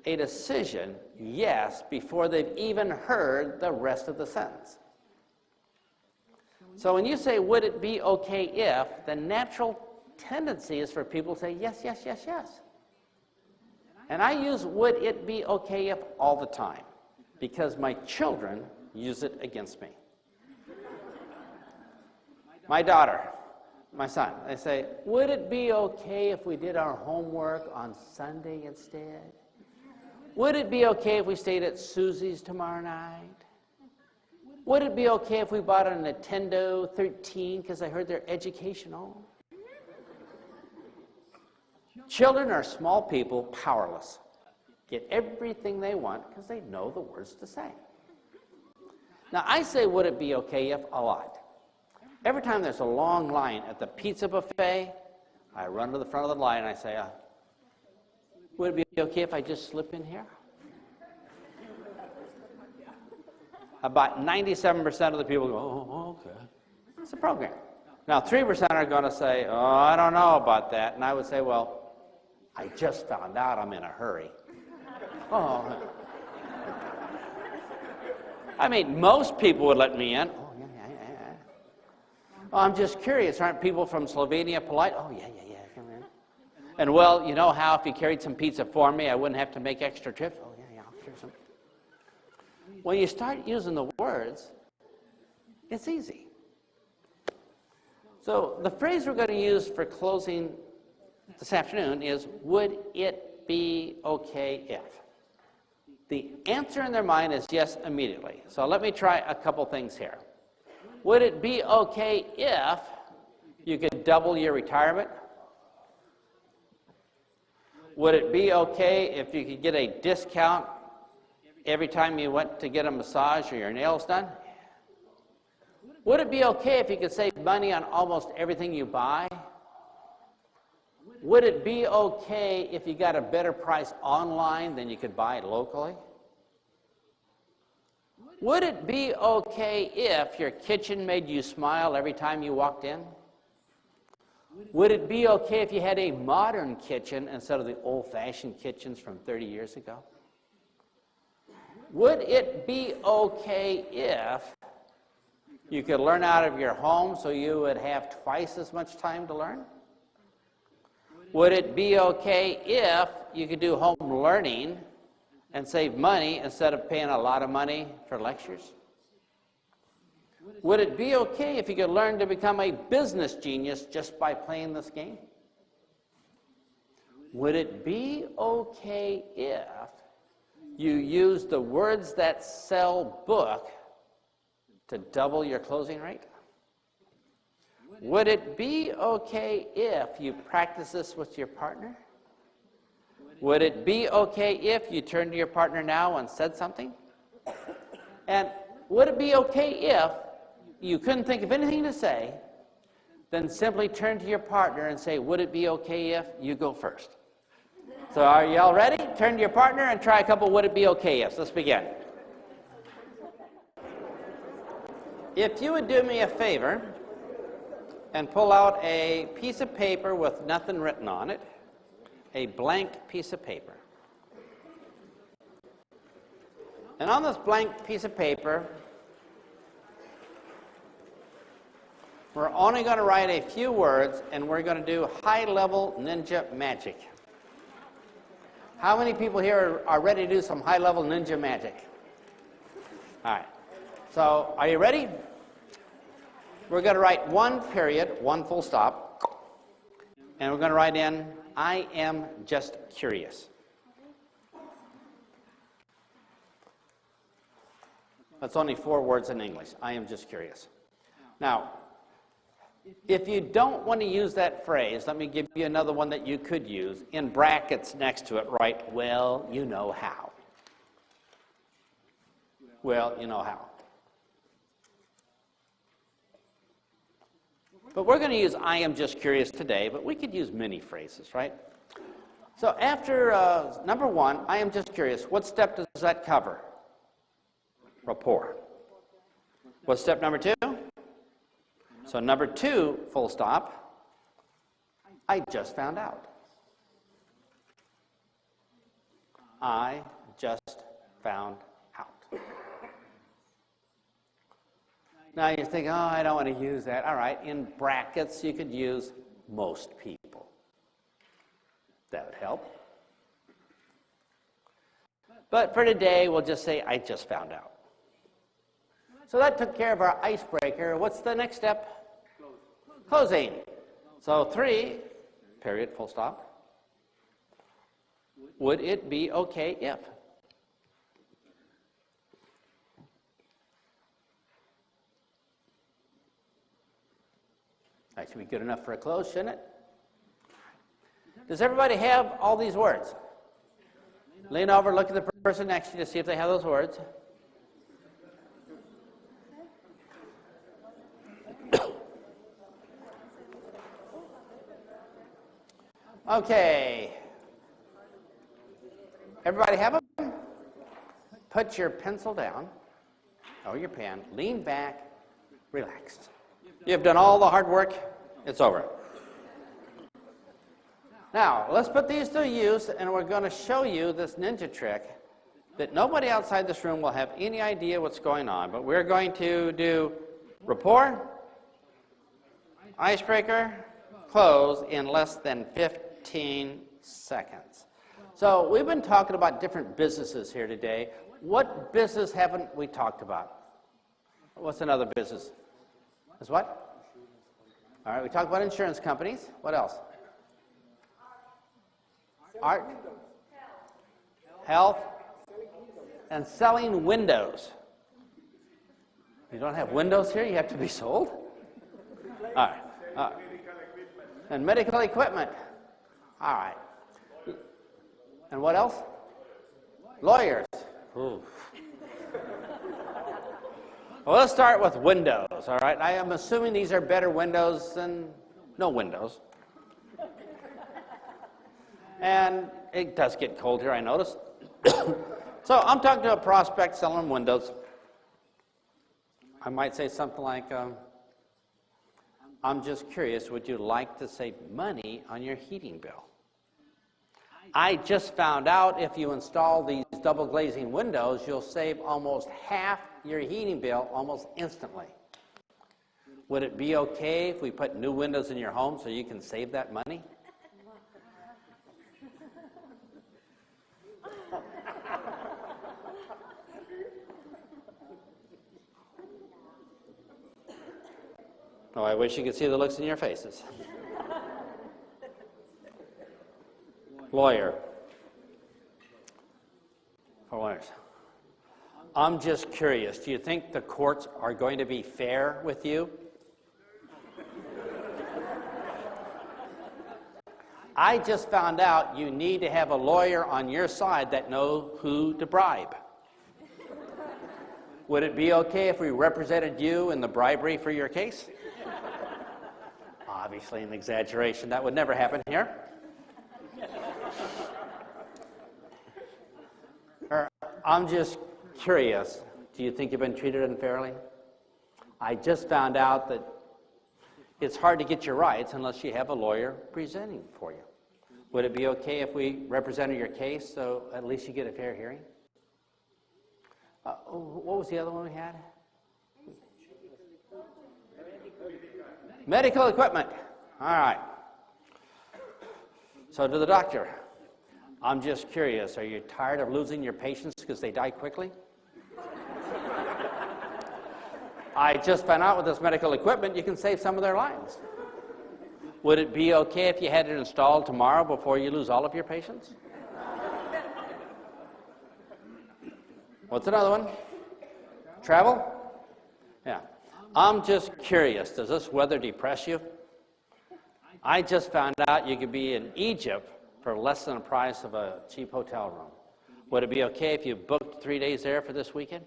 a decision, yes, before they've even heard the rest of the sentence. So when you say, would it be okay if, the natural tendency is for people to say, yes, yes, yes, yes. And I use would it be okay if all the time because my children use it against me. My daughter, my son, they say, would it be okay if we did our homework on Sunday instead? Would it be okay if we stayed at Susie's tomorrow night? Would it be okay if we bought a Nintendo 13 because I heard they're educational? Children are small people, powerless. Get everything they want because they know the words to say. Now, I say, would it be okay if a lot. Every time there's a long line at the pizza buffet, I run to the front of the line and I say, would it be okay if I just slip in here? About 97% of the people go, oh, okay. It's a program. Now, 3% are going to say, oh, I don't know about that. And I would say, well, I just found out I'm in a hurry. Oh. I mean, most people would let me in. Oh, yeah. Oh, I'm just curious. Aren't people from Slovenia polite? Oh, yeah, come in. And, well, you know how if you carried some pizza for me, I wouldn't have to make extra trips? Oh, yeah, I'll carry some. When you start using the words, it's easy. So the phrase we're going to use for closing this afternoon is, would it be okay if? The answer in their mind is yes immediately. So let me try a couple things here. Would it be okay if you could double your retirement? Would it be okay if you could get a discount every time you went to get a massage or your nails done? Would it be okay if you could save money on almost everything you buy? Would it be okay if you got a better price online than you could buy locally? Would it be okay if your kitchen made you smile every time you walked in? Would it be okay if you had a modern kitchen instead of the old-fashioned kitchens from 30 years ago? Would it be okay if you could learn out of your home so you would have twice as much time to learn? Would it be okay if you could do home learning and save money instead of paying a lot of money for lectures? Would it be okay if you could learn to become a business genius just by playing this game? Would it be okay if you use the words that sell book to double your closing rate? Would it be okay if you practice this with your partner? Would it be okay if you turned to your partner now and said something? And would it be okay if you couldn't think of anything to say, then simply turn to your partner and say, would it be okay if you go first? So are you all ready? Turn to your partner and try a couple would it be okay ifs. Let's begin. If you would do me a favor and pull out a piece of paper with nothing written on it, a blank piece of paper. And on this blank piece of paper, we're only going to write a few words, and we're going to do high-level ninja magic. How many people here are ready to do some high-level ninja magic? All right. So, are you ready? We're going to write one period, one full stop, and we're going to write in, I am just curious. That's only 4 words in English. I am just curious. Now, if you don't want to use that phrase, let me give you another one that you could use. In brackets next to it, write, well, you know how. Well, you know how. But we're going to use I am just curious today, but we could use many phrases, right? So after number 1, I am just curious, what step does that cover? Rapport. What's step number 2? So number 2, full stop, I just found out. I just found out. Now you're thinking, oh, I don't want to use that. All right, in brackets, you could use most people. That would help. But for today, we'll just say, I just found out. So that took care of our icebreaker. What's the next step? Closing. So 3, period, full stop. Would it be okay if? That should be good enough for a close, shouldn't it? Does everybody have all these words? Lean over, look at the person next to you to see if they have those words. Okay. Everybody have them? Put your pencil down, or your pen, lean back, relax. You've done all the hard work, it's over. Now, let's put these to use, and we're going to show you this ninja trick that nobody outside this room will have any idea what's going on, but we're going to do rapport, icebreaker, close in less than 15 seconds. So we've been talking about different businesses here today. What business haven't we talked about? What's another business? Is what? All right, we talked about insurance companies. What else? Art, health, and selling windows. You don't have windows here? You have to be sold? All right. And medical equipment. All right. And what else? Lawyers. Ooh. Well, let's start with windows, all right? I am assuming these are better windows than no windows. And it does get cold here, I noticed. So I'm talking to a prospect selling windows. I might say something like, I'm just curious, would you like to save money on your heating bill? I just found out if you install these double glazing windows, you'll save almost half your heating bill almost instantly. Would it be okay if we put new windows in your home so you can save that money? Oh, I wish you could see the looks in your faces. Lawyer. For lawyers. I'm just curious, do you think the courts are going to be fair with you? I just found out you need to have a lawyer on your side that knows who to bribe. Would it be okay if we represented you in the bribery for your case? Obviously an exaggeration. That would never happen here. I'm just curious, do you think you've been treated unfairly? I just found out that it's hard to get your rights unless you have a lawyer presenting for you. Would it be okay if we represented your case so at least you get a fair hearing? What was the other one we had? Medical equipment. All right. So to the doctor, I'm just curious, are you tired of losing your patients because they die quickly? I just found out with this medical equipment you can save some of their lives. Would it be okay if you had it installed tomorrow before you lose all of your patients? What's another one? Travel? Yeah. I'm just curious, does this weather depress you? I just found out you could be in Egypt for less than the price of a cheap hotel room. Would it be okay if you booked 3 days there for this weekend?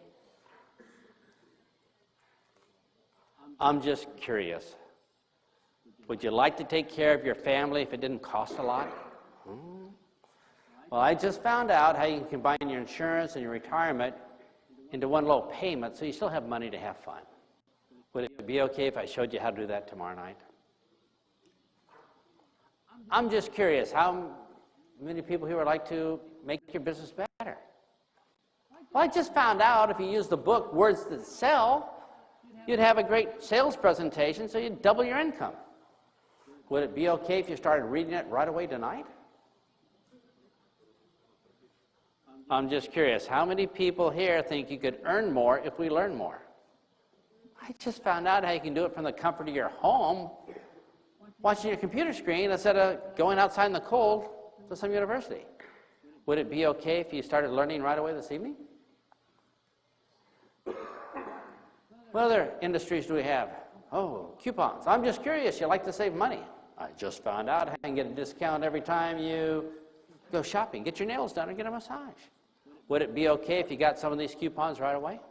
I'm just curious. Would you like to take care of your family if it didn't cost a lot? Well, I just found out how you can combine your insurance and your retirement into one low payment so you still have money to have fun. Would it be okay if I showed you how to do that tomorrow night? I'm just curious, how many people here would like to make your business better? Well, I just found out if you use the book Words That Sell, you'd have a great sales presentation, so you'd double your income. Would it be okay if you started reading it right away tonight? I'm just curious, how many people here think you could earn more if we learn more? I just found out how you can do it from the comfort of your home, watching your computer screen instead of going outside in the cold to some university. Would it be okay if you started learning right away this evening? What other industries do we have? Oh, coupons. I'm just curious, you like to save money. I just found out I can get a discount every time you go shopping, get your nails done, or get a massage. Would it be okay if you got some of these coupons right away?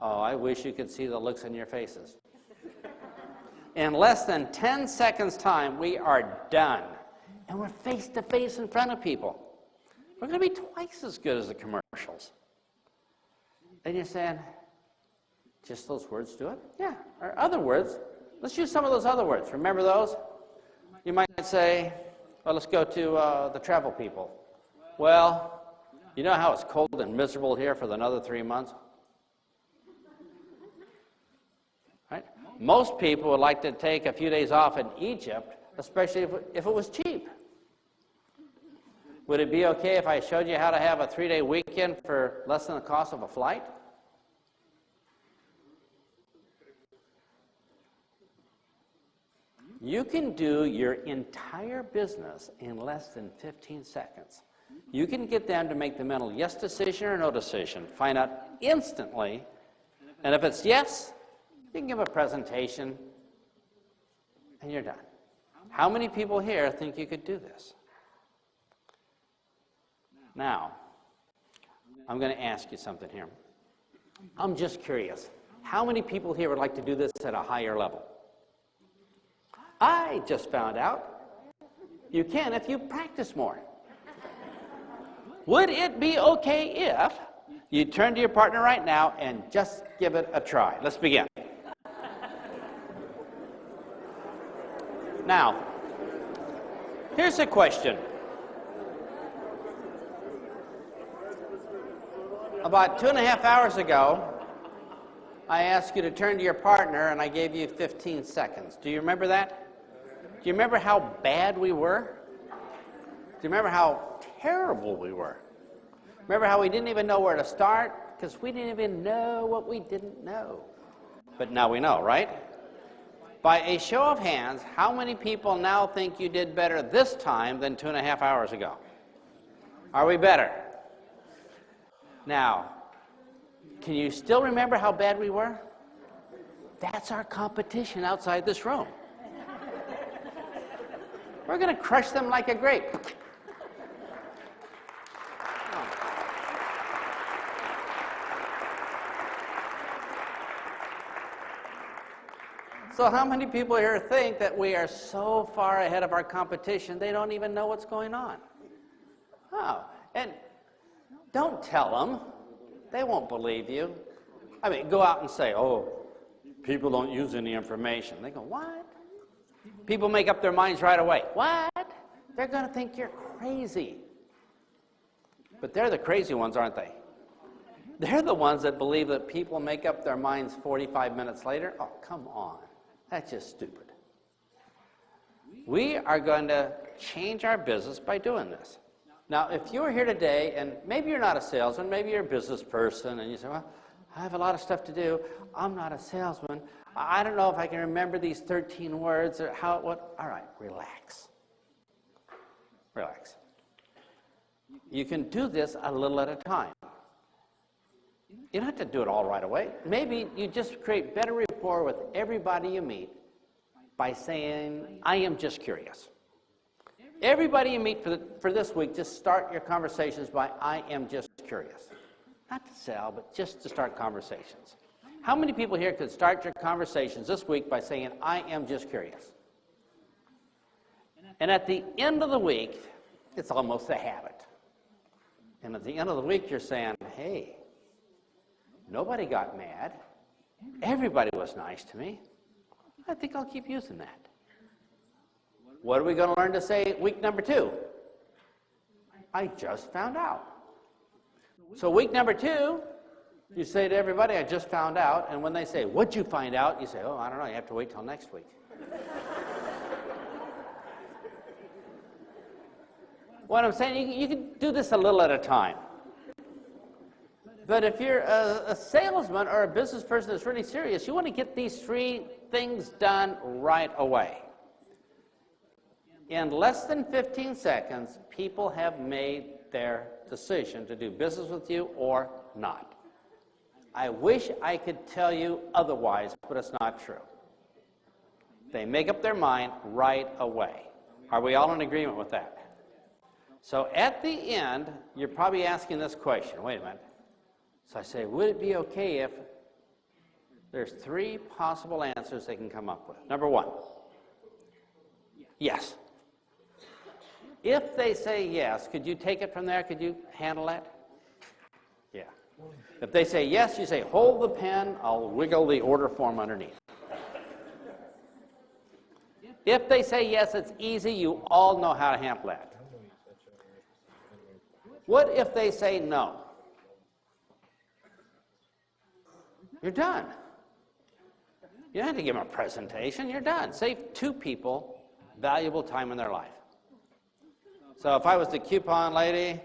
Oh, I wish you could see the looks on your faces. In less than 10 seconds time, we are done. And we're face to face in front of people. We're going to be twice as good as the commercials. And you're saying, just those words do it? Yeah. Or other words. Let's use some of those other words. Remember those? You might say, well, let's go to the travel people. Well, you know how it's cold and miserable here for another 3 months? Right? Most people would like to take a few days off in Egypt, especially if it was cheap. Would it be okay if I showed you how to have a 3-day weekend for less than the cost of a flight? You can do your entire business in less than 15 seconds. You can get them to make the mental yes decision or no decision, find out instantly, and if it's yes, you can give a presentation, and you're done. How many people here think you could do this? Now, I'm going to ask you something here. I'm just curious. How many people here would like to do this at a higher level? I just found out you can if you practice more. Would it be okay if you turn to your partner right now and just give it a try? Let's begin. Now, here's a question. About 2.5 hours ago, I asked you to turn to your partner and I gave you 15 seconds. Do you remember that? Do you remember how bad we were? Do you remember how terrible we were? Remember how we didn't even know where to start? Because we didn't even know what we didn't know. But now we know, right? By a show of hands, how many people now think you did better this time than 2.5 hours ago? Are we better? Now, can you still remember how bad we were? That's our competition outside this room. We're going to crush them like a grape. So how many people here think that we are so far ahead of our competition they don't even know what's going on? Oh, and don't tell them. They won't believe you. I mean, go out and say, oh, people don't use any information. They go, what? People make up their minds right away. What? They're going to think you're crazy. But they're the crazy ones, aren't they? They're the ones that believe that people make up their minds 45 minutes later. Oh, come on. That's just stupid. We are going to change our business by doing this. Now, if you're here today, and maybe you're not a salesman, maybe you're a business person, and you say, well, I have a lot of stuff to do. I'm not a salesman. I don't know if I can remember these 13 words or how it would. All right, relax. Relax. You can do this a little at a time. You don't have to do it all right away. Maybe you just create better rapport with everybody you meet by saying, I am just curious. Everybody you meet for this week, just start your conversations by, I am just curious. Not to sell, but just to start conversations. How many people here could start your conversations this week by saying, I am just curious? And at the end of the week, it's almost a habit. And at the end of the week, you're saying, hey, nobody got mad. Everybody was nice to me. I think I'll keep using that. What are we going to learn to say week number 2? I just found out. So week number 2, you say to everybody, I just found out. And when they say, what'd you find out? You say, oh, I don't know. You have to wait till next week. What I'm saying, you can do this a little at a time. But if you're a salesman or a business person that's really serious, you want to get these 3 things done right away. In less than 15 seconds, people have made their decision to do business with you or not. I wish I could tell you otherwise, but it's not true. They make up their mind right away. Are we all in agreement with that? So at the end, you're probably asking this question. Wait a minute. So I say, would it be okay if there's 3 possible answers they can come up with? Number 1, yes. If they say yes, could you take it from there? Could you handle that? Yeah. If they say yes, you say, hold the pen, I'll wiggle the order form underneath. If they say yes, it's easy. You all know how to handle that. What if they say no? You're done. You don't have to give them a presentation. You're done. Save 2 people valuable time in their life. So if I was the coupon lady,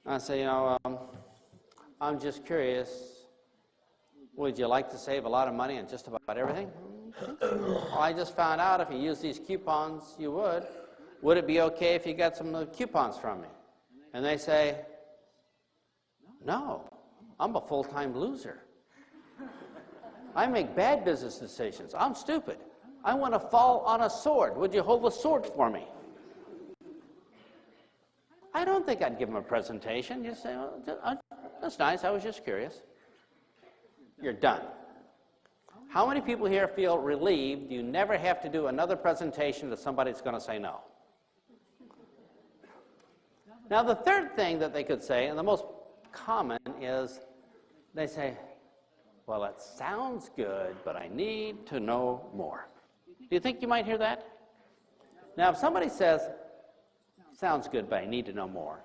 I'd say, I'm just curious, would you like to save a lot of money on just about everything? Well, I just found out if you use these coupons, you would. Would it be okay if you got some coupons from me? And they say, no, I'm a full-time loser. I make bad business decisions. I'm stupid. I want to fall on a sword. Would you hold the sword for me? I don't think I'd give them a presentation. You say, well, that's nice. I was just curious. You're done. How many people here feel relieved you never have to do another presentation to somebody that's going to say no? Now, the third thing that they could say, and the most common, is they say, well, it sounds good, but I need to know more. Do you think you might hear that? Now, if somebody says, sounds good, but I need to know more,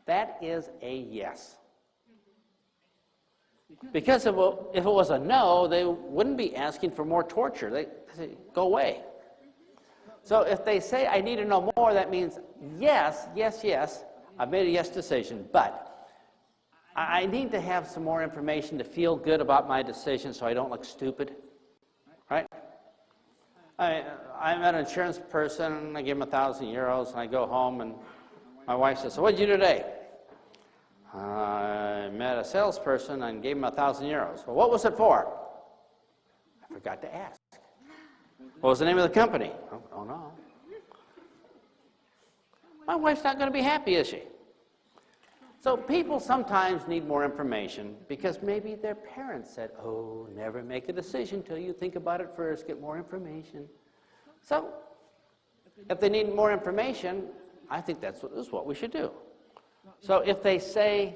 that is a yes. Because if it was a no, they wouldn't be asking for more torture. They say, go away. So if they say, I need to know more, that means yes, yes, yes, I've made a yes decision, but I need to have some more information to feel good about my decision so I don't look stupid, right? I'm an insurance person, I give them €1,000, and I go home, and my wife says, so what did you do today? I met a salesperson and gave him €1,000. Well, what was it for? I forgot to ask. What was the name of the company? Oh no. My wife's not going to be happy, is she? So people sometimes need more information because maybe their parents said, oh, never make a decision till you think about it first, get more information. So if they need more information, I think that's what we should do. So if they say,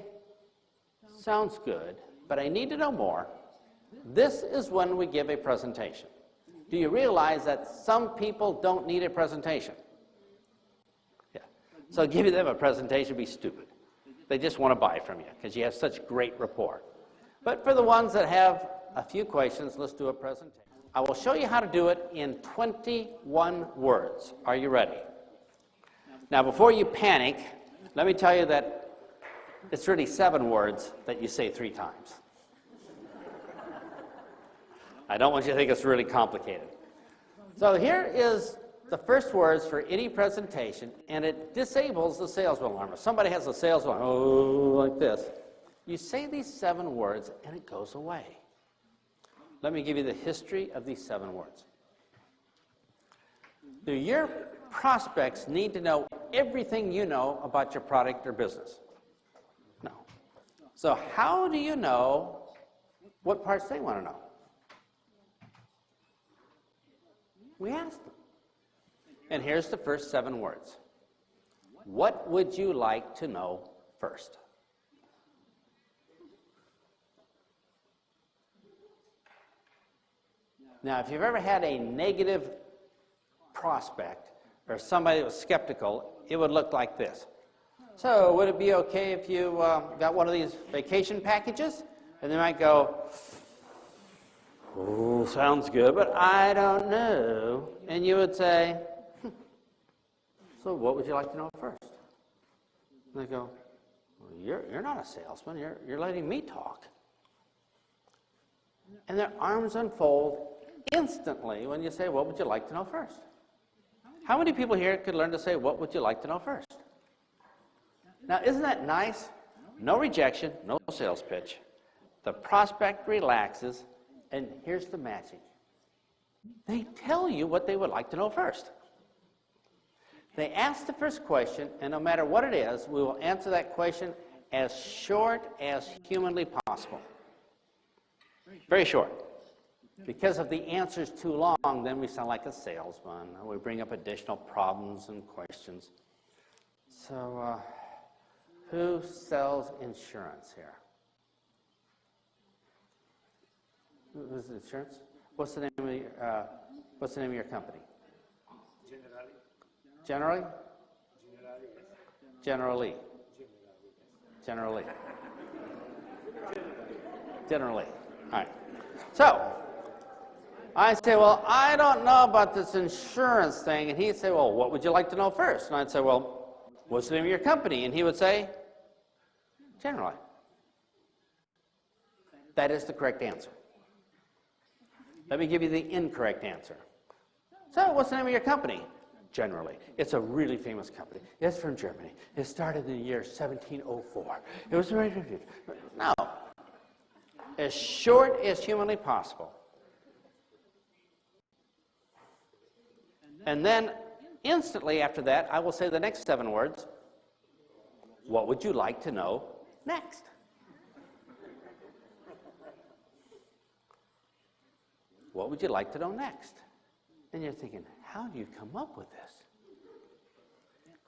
sounds good, but I need to know more, this is when we give a presentation. Do you realize that some people don't need a presentation? Yeah. So giving them a presentation would be stupid. They just want to buy from you because you have such great rapport. But for the ones that have a few questions, let's do a presentation. I will show you how to do it in 21 words. Are you ready? Now, before you panic, let me tell you that it's really 7 words that you say 3 times. I don't want you to think it's really complicated. So here is the first words for any presentation, and it disables the salesman alarm. If somebody has a sales alarm, oh, like this, you say these 7 words, and it goes away. Let me give you the history of these 7 words. Do your prospects need to know everything you know about your product or business? No. So how do you know what parts they want to know? We ask them. And here's the first 7 words. What would you like to know first? Now, if you've ever had a negative prospect or somebody that was skeptical, it would look like this. So would it be okay if you got one of these vacation packages? And they might go, oh, sounds good, but I don't know. And you would say, so what would you like to know first? And they go, well, you're not a salesman. You're letting me talk. And their arms unfold instantly when you say, what would you like to know first? How many people here could learn to say, what would you like to know first? Now, isn't that nice? No rejection, no sales pitch. The prospect relaxes, and here's the magic. They tell you what they would like to know first. They ask the first question, and no matter what it is, we will answer that question as short as humanly possible. Very short. Because if the answer's too long, then we sound like a salesman. We bring up additional problems and questions. So, who sells insurance here? Who's insurance? What's the name of your company? Generally? Generally. Generally. Generally. All right. So, I say, well, I don't know about this insurance thing. And he'd say, well, what would you like to know first? And I'd say, well, what's the name of your company? And he would say, generally. That is the correct answer. Let me give you the incorrect answer. So, what's the name of your company? Generally. It's a really famous company. It's from Germany. It started in the year 1704. It was very good. No. As short as humanly possible. And then, instantly after that, I will say the next 7 words. What would you like to know next? What would you like to know next? And you're thinking, how do you come up with this?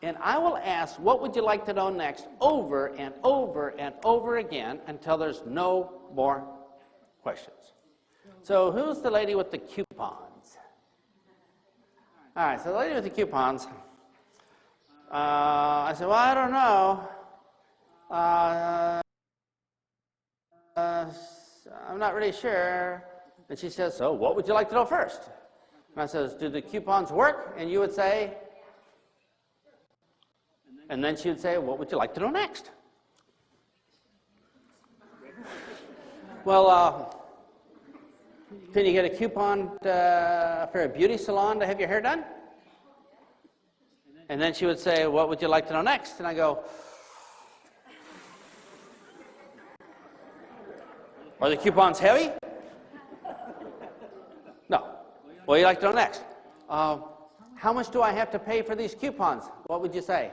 And I will ask, what would you like to know next, over and over and over again until there's no more questions. So who's the lady with the coupons? All right, so the lady with the coupons, I said, well, I don't know. I'm not really sure. And she says, so what would you like to know first? And I says, do the coupons work? And you would say, and then she would say, what would you like to know next? Well, can you get a coupon for a beauty salon to have your hair done? And then she would say, what would you like to know next? And I go, are the coupons heavy? No. What would you like to know next? How much do I have to pay for these coupons? What would you say?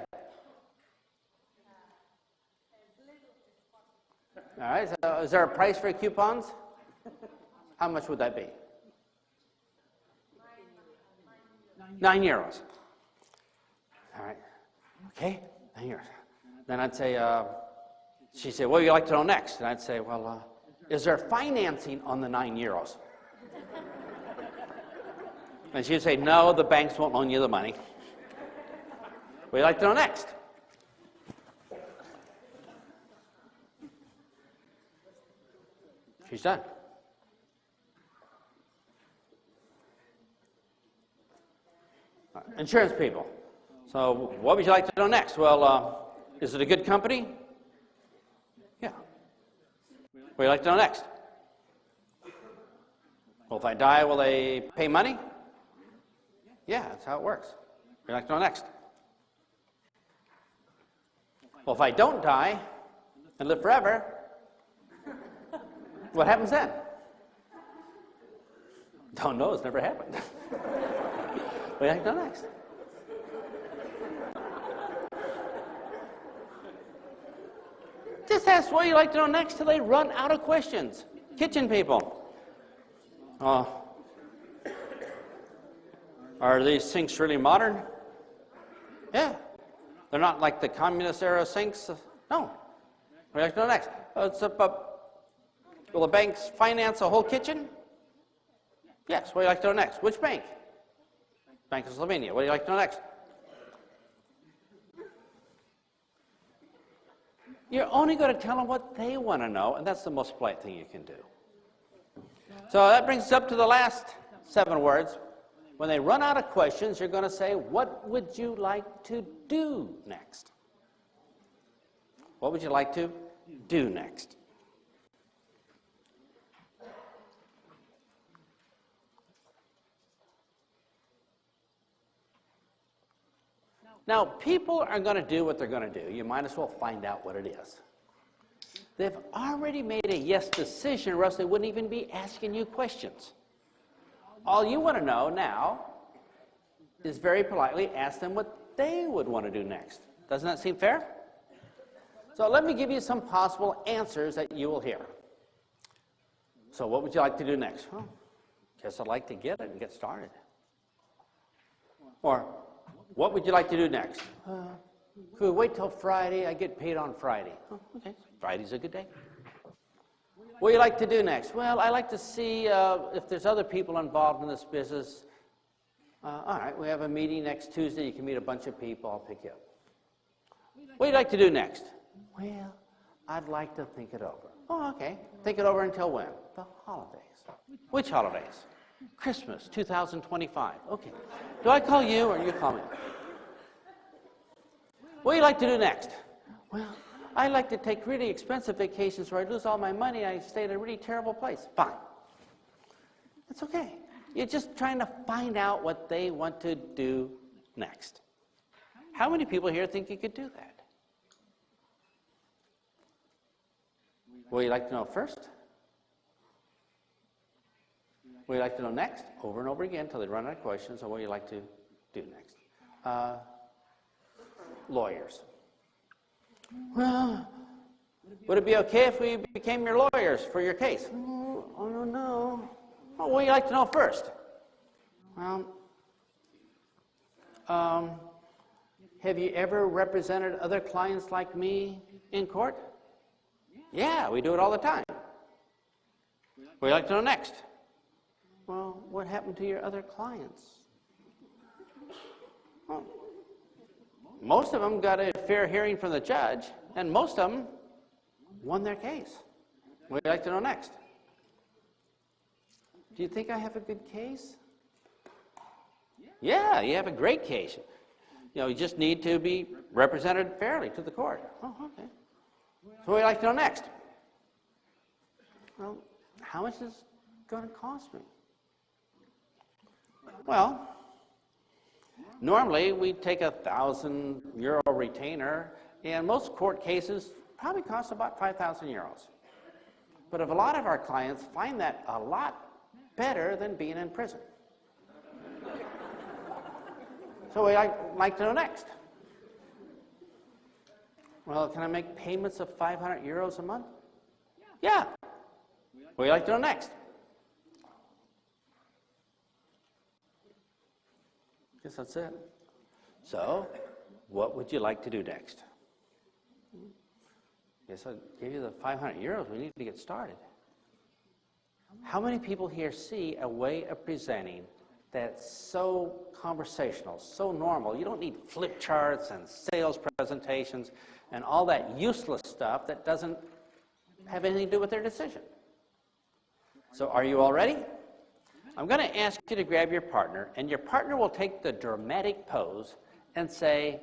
All right, so is there a price for coupons? How much would that be? €9. All right. Okay, €9. Then I'd say, she'd say, what would you like to know next? And I'd say, well, is there financing on the €9? And she'd say, no, the banks won't loan you the money. What would you like to know next? She's done. Insurance people. So what would you like to know next? Well, is it a good company? Yeah. What would you like to know next? Well, if I die, will they pay money? Yeah, that's how it works. What would you like to know next? Well, if I don't die and live forever, what happens then? Don't know, it's never happened. What do you like to know next? Just ask what you like to know next till they run out of questions. Kitchen people. Are these sinks really modern? Yeah. They're not like the communist era sinks? No. What do you like to know next? Will the banks finance a whole kitchen? Yes. What do you like to know next? Which bank? Bank of Slovenia. What do you like to know next? You're only going to tell them what they want to know, and that's the most polite thing you can do. So that brings us up to the last 7 words. When they run out of questions, you're going to say, what would you like to do next? What would you like to do next? Now, people are going to do what they're going to do. You might as well find out what it is. They've already made a yes decision, or else they wouldn't even be asking you questions. All you want to know now is very politely ask them what they would want to do next. Doesn't that seem fair? So let me give you some possible answers that you will hear. So what would you like to do next? Well, guess I'd like to get it and get started. Or, what would you like to do next? Could we wait till Friday? I get paid on Friday. Oh, okay, Friday's a good day. What do you like to do next? Well, I like to see if there's other people involved in this business. All right, we have a meeting next Tuesday. You can meet a bunch of people. I'll pick you up. What do you like to do next? Well, I'd like to think it over. Oh, okay. Think it over until when? The holidays. Which holidays? Christmas 2025. Okay. Do I call you or you call me? What do you like to do next? Well, I like to take really expensive vacations where I lose all my money and I stay at a really terrible place. Fine. That's okay. You're just trying to find out what they want to do next. How many people here think you could do that? What do you like to know first? What do you like to know next? Over and over again until they run out of questions. So what do you like to do next? Lawyers. Well, would it be okay if we became your lawyers for your case? Oh, I don't know. Well, what do you like to know first? Well, have you ever represented other clients like me in court? Yeah, we do it all the time. What do you like to know next? Well, what happened to your other clients? Well, most of them got a fair hearing from the judge, and most of them won their case. What would you like to know next? Do you think I have a good case? Yeah, you have a great case. You know, you just need to be represented fairly to the court. Oh, okay. So what would you like to know next? Well, how much is it going to cost me? Well, normally we take €1,000 retainer, and most court cases probably cost about 5,000 euros. But if a lot of our clients find that a lot better than being in prison. So what would I like to know next? Well, can I make payments of 500 euros a month? Yeah. What would you like to know next? Guess that's it. So, what would you like to do next? Guess I gave you the 500 euros. We need to get started. How many people here see a way of presenting that's so conversational, so normal? You don't need flip charts and sales presentations and all that useless stuff that doesn't have anything to do with their decision. So are you all ready? I'm going to ask you to grab your partner, and your partner will take the dramatic pose and say,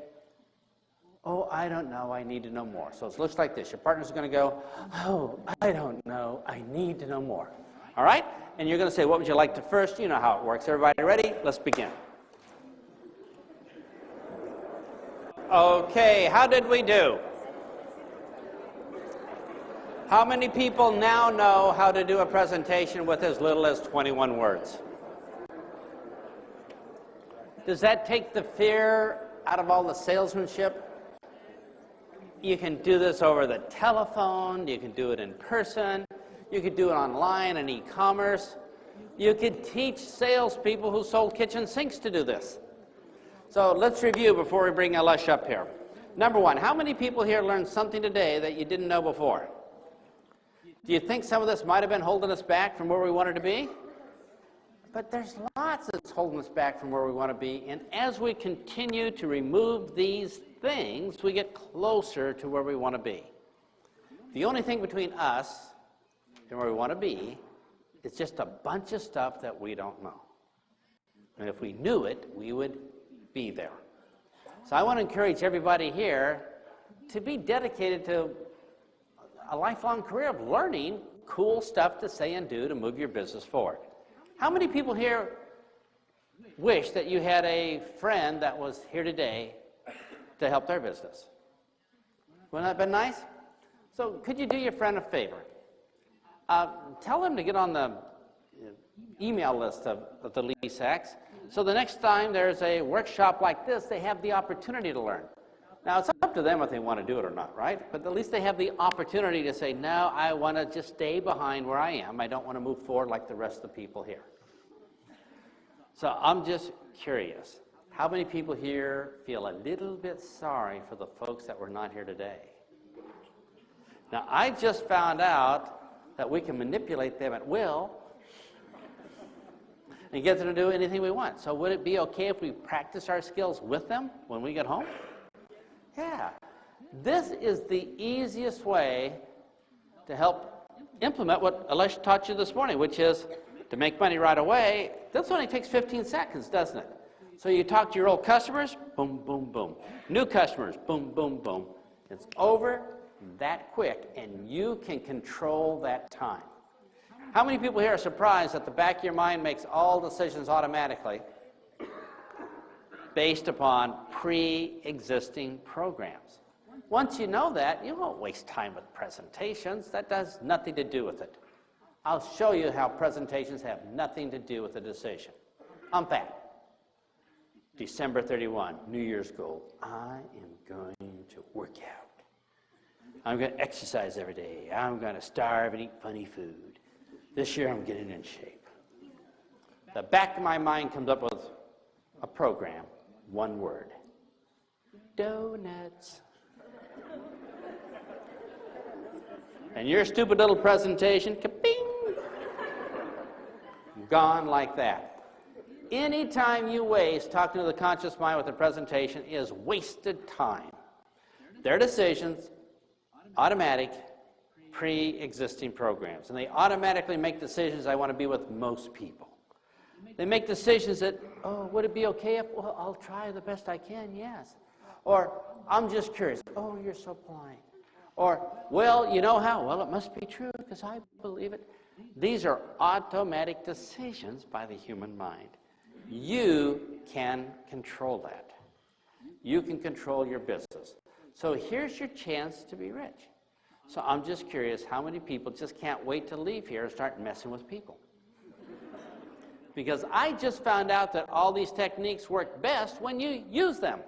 oh, I don't know, I need to know more. So it looks like this. Your partner's going to go, oh, I don't know, I need to know more. All right? And you're going to say, what would you like to first? You know how it works. Everybody ready? Let's begin. Okay, how did we do? How many people now know how to do a presentation with as little as 21 words? Does that take the fear out of all the salesmanship? You can do this over the telephone, you can do it in person, you could do it online and e-commerce. You could teach salespeople who sold kitchen sinks to do this. So let's review before we bring Alesh up here. Number one, how many people here learned something today that you didn't know before? Do you think some of this might have been holding us back from where we wanted to be? But there's lots that's holding us back from where we want to be, and as we continue to remove these things, we get closer to where we want to be. The only thing between us and where we want to be is just a bunch of stuff that we don't know. And if we knew it, we would be there. So I want to encourage everybody here to be dedicated to a lifelong career of learning cool stuff to say and do to move your business forward. How many people here wish that you had a friend that was here today to help their business? Wouldn't that have been nice? So could you do your friend a favor? Tell them to get on the email list of the LESACs, so the next time there's a workshop like this, they have the opportunity to learn. Now, it's up to them if they want to do it or not, right? But at least they have the opportunity to say, no, I want to just stay behind where I am. I don't want to move forward like the rest of the people here. So I'm just curious, how many people here feel a little bit sorry for the folks that were not here today? Now, I just found out that we can manipulate them at will and get them to do anything we want. So would it be okay if we practice our skills with them when we get home? Yeah. This is the easiest way to help implement what Alesh taught you this morning, which is to make money right away. This only takes 15 seconds, doesn't it? So you talk to your old customers, boom, boom, boom. New customers, boom, boom, boom. It's over that quick, and you can control that time. How many people here are surprised that the back of your mind makes all decisions automatically based upon pre-existing programs? Once you know that, you won't waste time with presentations. That does nothing to do with it. I'll show you how presentations have nothing to do with the decision. I'm Pat. December 31, New Year's goal. I am going to work out. I'm going to exercise every day. I'm going to starve and eat funny food. This year I'm getting in shape. The back of my mind comes up with a program, one word. Donuts. And your stupid little presentation, ka-ping, gone like that. Anytime you waste talking to the conscious mind with a presentation is wasted time. Their decisions, automatic, pre-existing programs. And they automatically make decisions I want to be with most people. They make decisions that, oh, would it be okay if, well, I'll try the best I can, yes. Or, I'm just curious, oh, you're so polite. Or, well, you know how? Well, it must be true because I believe it. These are automatic decisions by the human mind. You can control that. You can control your business. So here's your chance to be rich. So I'm just curious, how many people just can't wait to leave here and start messing with people? Because I just found out that all these techniques work best when you use them.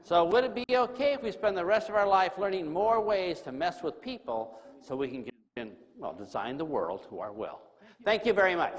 So would it be okay if we spend the rest of our life learning more ways to mess with people so we can design the world to our will? Thank you very much.